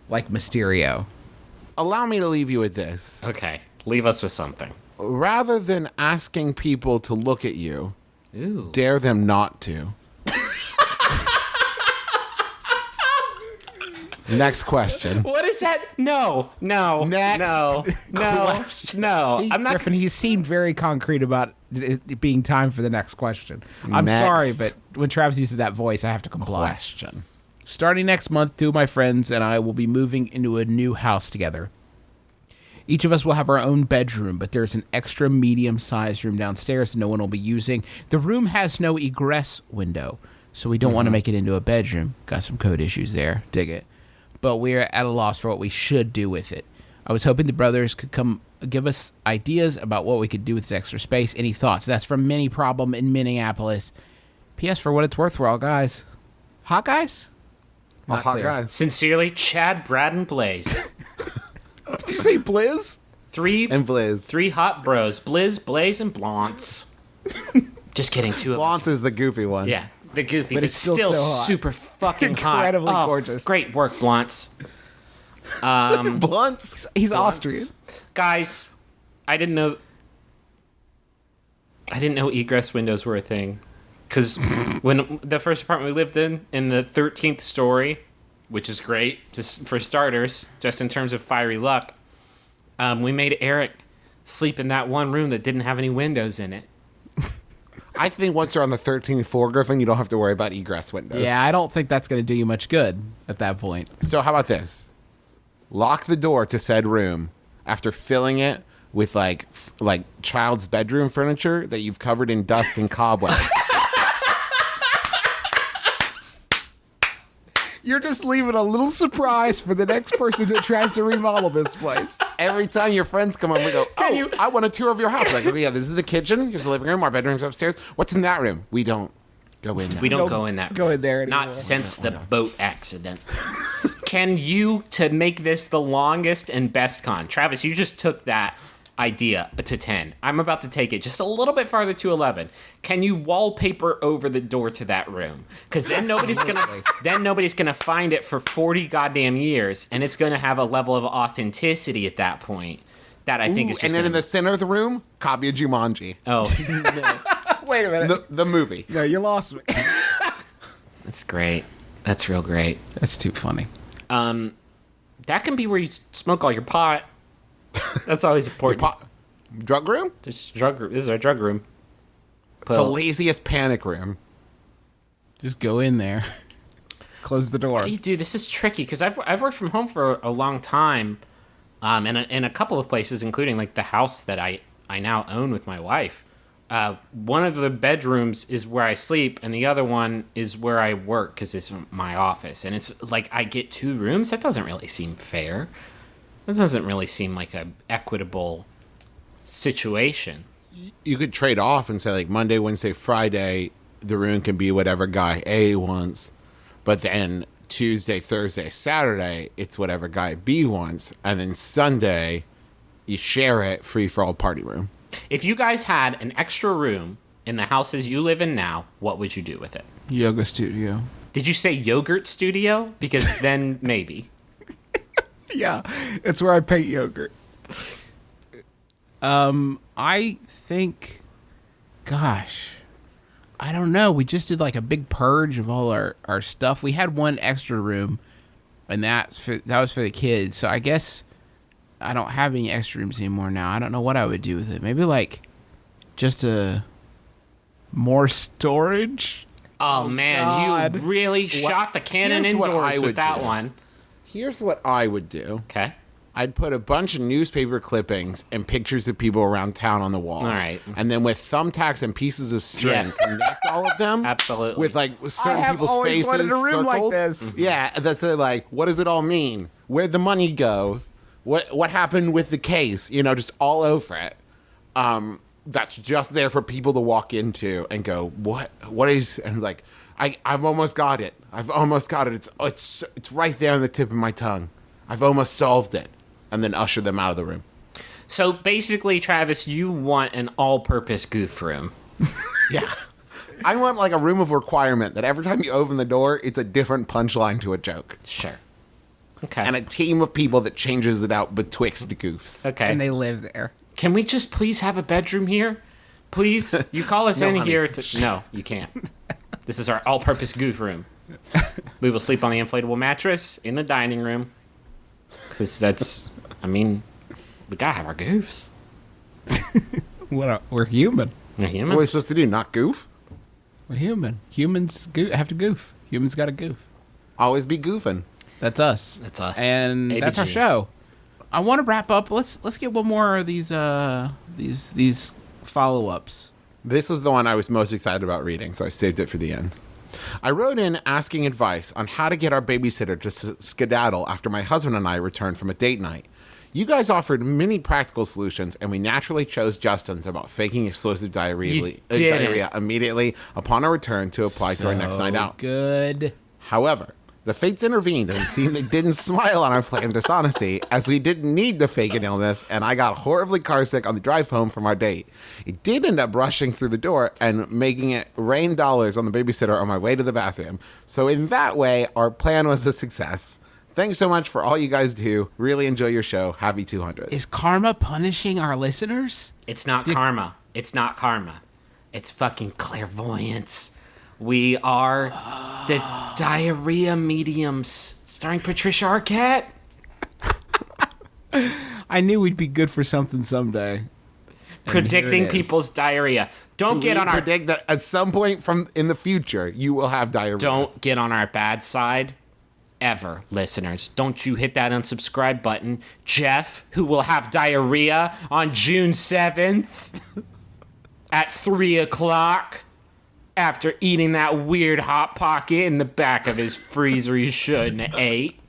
like Mysterio. Allow me to leave you with this. Okay, leave us with something. Rather than asking people to look at you, Ooh. dare them not to. Next question. What is that? No. Next question. No. I'm not. Griffin, he seemed very concrete about it being time for the next question. I'm Next sorry, but when Travis uses that voice, I have to comply. Question. Starting next month, 2 of my friends and I will be moving into a new house together. Each of us will have our own bedroom, but there's an extra medium-sized room downstairs that no one will be using. The room has no egress window, so we don't want to make it into a bedroom. Got some code issues there. Dig it. But we're at a loss for what we should do with it. I was hoping the brothers could come give us ideas about what we could do with this extra space. Any thoughts? That's from Mini Problem in Minneapolis. P.S. For what it's worth, we're all guys. Hot guys? Not Hot clear. guys. Sincerely, Chad, Brad, and Blaze. Did you say Blizz? And Blizz. Three hot bros. Blizz, Blaze, and Blance. Just kidding, 2 of us. Blance is the goofy one. Yeah, the goofy, But but it's it's still still so hot. super fucking hot. Incredibly Oh, gorgeous. Great work, Blance. Blunts. He's Austrian. Guys, I didn't know egress windows were a thing. Because when the first apartment we lived in the 13th story, which is great, just for starters, just in terms of fiery luck, we made Eric sleep in that one room that didn't have any windows in it. I think once you're on the 13th floor, Griffin, you don't have to worry about egress windows. Yeah, I don't think that's going to do you much good at that point. So how about this? Lock the door to said room after filling it with like child's bedroom furniture that you've covered in dust and cobwebs. You're just leaving a little surprise for the next person that tries to remodel this place. Every time your friends come over, we go, I want a tour of your house. Like, yeah, this is the kitchen. Here's the living room. Our bedroom's upstairs. What's in that room? We don't go in there. We don't go in that go room. in there anymore. Not since the boat accident. Can you, to make this the longest and best con, Travis, you just took that idea to 10. I'm about to take it just a little bit farther to 11. Can you wallpaper over the door to that room? Because then nobody's gonna find it for 40 goddamn years, and it's gonna have a level of authenticity at that point that I think is just. And then in the center of the room, copy of Jumanji. Oh, Wait a minute. The movie. No, you lost me. that's great. That's real great. That's too funny. That can be where you smoke all your pot. That's always important. Drug room? This is our drug room. The laziest panic room. Just go in there. Close the door. Hey, dude, this is tricky because I've worked from home for a long time, in a couple of places, including like the house that I now own with my wife. One of the bedrooms is where I sleep, and the other one is where I work because it's my office. And it's like I get 2 rooms. That doesn't really seem fair. That doesn't really seem like a equitable situation. You could trade off and say like Monday, Wednesday, Friday, the room can be whatever guy A wants, but then Tuesday, Thursday, Saturday, it's whatever guy B wants, and then Sunday, you share it free for all party room. If you guys had an extra room in the houses you live in now, what would you do with it? Yoga studio. Did you say yogurt studio? Because then maybe. Yeah, it's where I paint yogurt. I think, gosh, I don't know. We just did like a big purge of all our stuff. We had one extra room, and that was for the kids. So I guess I don't have any extra rooms anymore now. I don't know what I would do with it. Maybe like just more storage. Oh man, God. you really shot the cannon Here's what indoors I with would that do. one. Here's what I would do. Okay. I'd put a bunch of newspaper clippings and pictures of people around town on the wall. All right. And then with thumbtacks and pieces of string, Yes. connect all of them. Absolutely. With like certain people's faces wanted a room like circled. this. Yeah, that's it. Like, what does it all mean? Where'd the money go? What happened with the case? You know, just all over it. that's just there for people to walk into and go, what is, and like, I've almost got it. It's right there on the tip of my tongue. I've almost solved it. And then usher them out of the room. So basically, Travis, you want an all-purpose goof room. Yeah. I want like a room of requirement that every time you open the door, it's a different punchline to a joke. Sure. Okay. And a team of people that changes it out betwixt the goofs. Okay. And they live there. Can we just please have a bedroom here? Please? You call us No, in honey. here to... No, you can't. This is our all-purpose goof room. We will sleep on the inflatable mattress in the dining room. Because that's... I mean, we gotta have our goofs. We're human. We're human. What are we supposed to do? Not goof? We're human. Humans have to goof. Humans got to goof. Always be goofing. That's us. That's us. And that's our ABG. show. I want to wrap up. Let's get one more of these follow-ups. This was the one I was most excited about reading, so I saved it for the end. I wrote in asking advice on how to get our babysitter to skedaddle after my husband and I returned from a date night. You guys offered many practical solutions, and we naturally chose Justin's about faking explosive diarrhea immediately upon our return to apply to our next night out. Good. However, the fates intervened and it seemed they didn't smile on our planned dishonesty, as we didn't need to fake an illness, and I got horribly carsick on the drive home from our date. It did end up rushing through the door and making it rain dollars on the babysitter on my way to the bathroom. So in that way, our plan was a success. Thanks so much for all you guys do. Really enjoy your show. Happy 200. Is karma punishing our listeners? It's not karma. It's not karma. It's fucking clairvoyance. We are the diarrhea mediums, starring Patricia Arquette. I knew we'd be good for something someday. Predicting here it is. people's diarrhea. Don't get on our predict that at some point in the future you will have diarrhea. don't get on our bad side. Ever, listeners. Don't you hit that unsubscribe button. Jeff, who will have diarrhea on June 7th at 3 o'clock after eating that weird Hot Pocket in the back of his freezer he shouldn't have ate.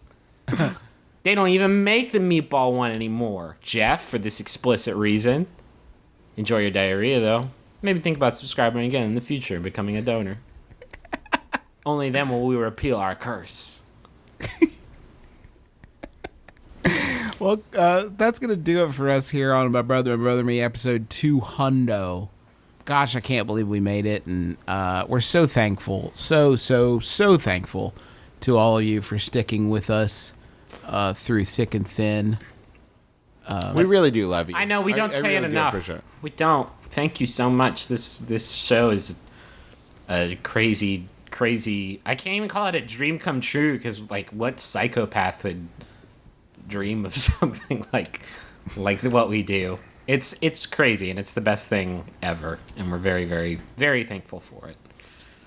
They don't even make the meatball one anymore, Jeff, for this explicit reason. Enjoy your diarrhea, though. Maybe think about subscribing again in the future and becoming a donor. Only then will we repeal our curse. Well, that's going to do it for us here on My Brother and Brother Me episode 200. Gosh, I can't believe we made it. And we're so thankful, so thankful to all of you for sticking with us through thick and thin. We really do love you. I know, we don't say really it do enough. appreciate it. We don't. Thank you so much. This show is a crazy... I can't even call it a dream come true, because like, what psychopath would dream of something like what we do? It's crazy, and it's the best thing ever, and we're very, very, very thankful for it.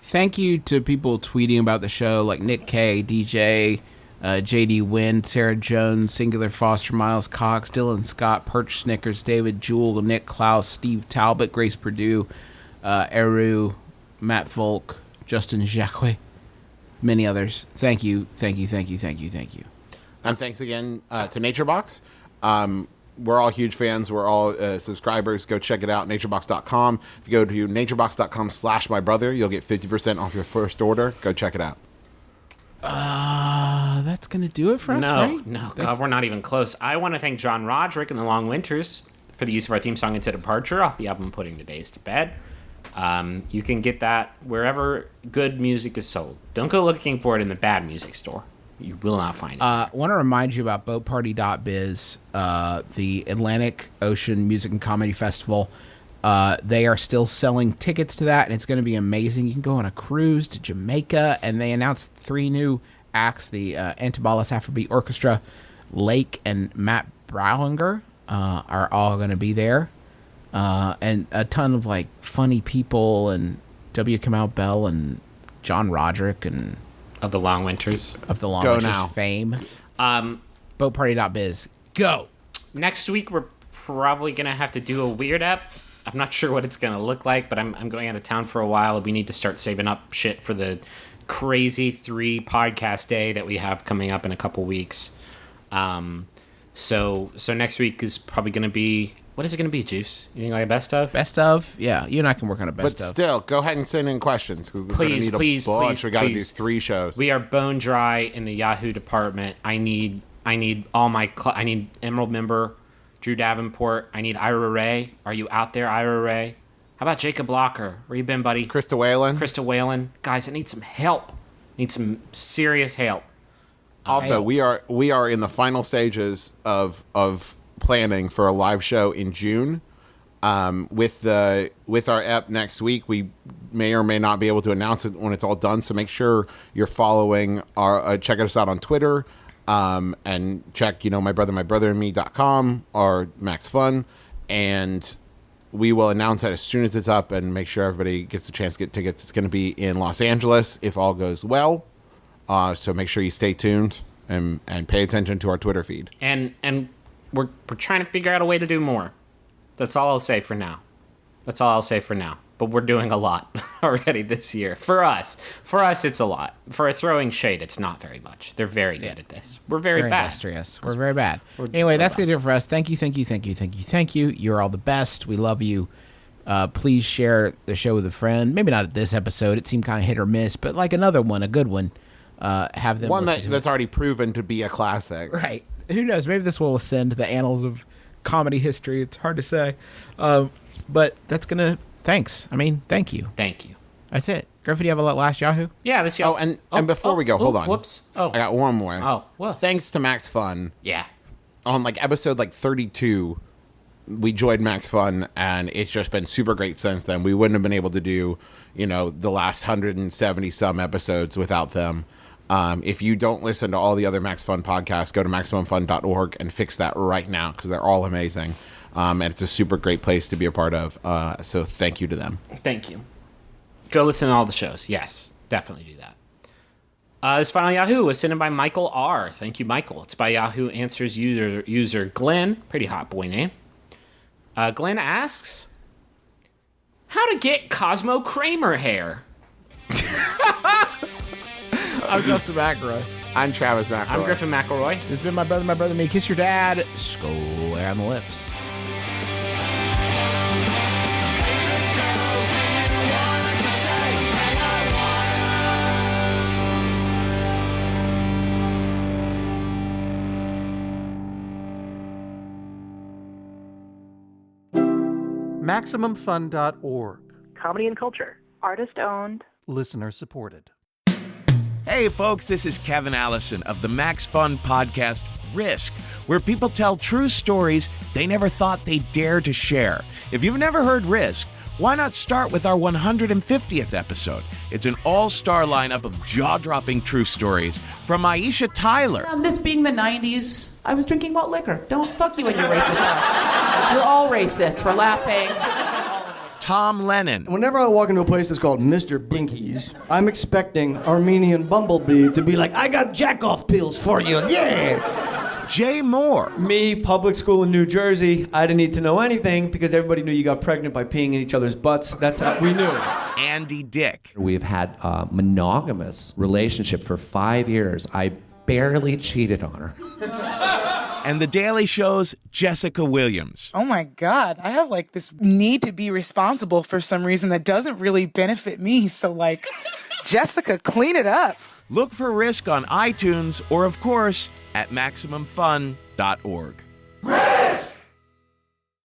Thank you to people tweeting about the show, like Nick K, DJ, JD Wynn, Sarah Jones, Singular Foster, Miles Cox, Dylan Scott, Perch Snickers, David Jewell, Nick Klaus, Steve Talbot, Grace Purdue, Eru, Matt Volk, Justin Jacque, many others. Thank you. And thanks again to NatureBox. We're all huge fans. We're all subscribers. Go check it out, naturebox.com. If you go to naturebox.com/mybrother, you'll get 50% off your first order. Go check it out. That's going to do it for us, right? No, God, we're not even close. I want to thank John Roderick and the Long Winters for the use of our theme song Into Departure off the album Putting the Days to Bed. You can get that wherever good music is sold. Don't go looking for it in the bad music store. You will not find it. I want to remind you about boatparty.biz, the Atlantic Ocean Music and Comedy Festival. They are still selling tickets to that, and it's going to be amazing. You can go on a cruise to Jamaica, and they announced 3 new acts. The Antibalas Afrobeat Orchestra, Lake, and Matt Browlinger are all going to be there. And a ton of like funny people, and W. Kamau Bell and John Roderick and of the Long Winters. of the Long Go Winters now. fame. Boatparty.biz. Go. Next week, we're probably going to have to do a weird ep. I'm not sure what it's going to look like, but I'm going out of town for a while. We need to start saving up shit for the crazy 3 podcast day that we have coming up in a couple weeks. So next week is probably going to be What is it going to be, Juice? You think like a best of? Best of? Yeah, you and I can work on a best But of. still, go ahead and send in questions because we're going to need a bunch. We got to do 3 shows. We are bone dry in the Yahoo department. I need all my I need Emerald member Drew Davenport. I need Ira Ray. Are you out there, Ira Ray? How about Jacob Locker? Where you been, buddy? Krista Whalen. Guys, I need some help. Need some serious help. Also, we are in the final stages of planning for a live show in June. With our ep next week, we may or may not be able to announce it when it's all done. So make sure you're following our check us out on Twitter, and check mybrotherandme.com or Max Fun, and we will announce that as soon as it's up and make sure everybody gets a chance to get tickets. It's going to be in Los Angeles if all goes well. So make sure you stay tuned and pay attention to our Twitter feed. And we're trying to figure out a way to do more. That's all I'll say for now. But we're doing a lot already this year. For us, it's a lot. For a throwing shade, it's not very much. They're very good at this. We're very bad. Industrious. We're very bad. Anyway, that's going to do it for us. Thank you. You're all the best. We love you. Please share the show with a friend. Maybe not at this episode. It seemed kind of hit or miss, but like another one, a good one. Have them one that's already proven to be a classic. Right. Who knows? Maybe this will ascend to the annals of comedy history. It's hard to say. But that's going to... Thanks. Thank you. Thank you. That's it. Griffin, do you have a last Yahoo? Yeah, this Yahoo. And before we go, hold on. Whoops. Oh. I got one more. Oh, what? Thanks to Max Fun. Yeah. On episode 32, we joined Max Fun, and it's just been super great since then. We wouldn't have been able to do, the last 170 some episodes without them. If you don't listen to all the other Max Fun podcasts, go to MaximumFun.org and fix that right now because they're all amazing. And it's a super great place to be a part of. So thank you to them. Thank you. Go listen to all the shows. Yes, definitely do that. This final Yahoo was sent in by Michael R. Thank you, Michael. It's by Yahoo Answers user Glenn. Pretty hot boy name. Glenn asks, how to get Cosmo Kramer hair? I'm Justin McElroy. I'm Travis McElroy. I'm Griffin McElroy. This has been my brother, me. Kiss your dad. Square on the lips. MaximumFun.org. Comedy and culture. Artist owned. Listener supported. Hey folks, this is Kevin Allison of the Max Fun podcast Risk, where people tell true stories they never thought they'd dare to share. If you've never heard Risk, why not start with our 150th episode? It's an all-star lineup of jaw-dropping true stories from Aisha Tyler. This being the 90s, I was drinking malt liquor. Don't fuck you and your racist thoughts. You're all racist for laughing. Tom Lennon. Whenever I walk into a place that's called Mr. Binkies, I'm expecting Armenian Bumblebee to be like, I got jack-off pills for you, yeah! Jay Moore. Me, public school in New Jersey, I didn't need to know anything because everybody knew you got pregnant by peeing in each other's butts. That's how we knew. Andy Dick. We've had a monogamous relationship for 5 years. I barely cheated on her. And The Daily Show's Jessica Williams. Oh my God, I have this need to be responsible for some reason that doesn't really benefit me. So Jessica, clean it up. Look for Risk on iTunes or, of course, at MaximumFun.org.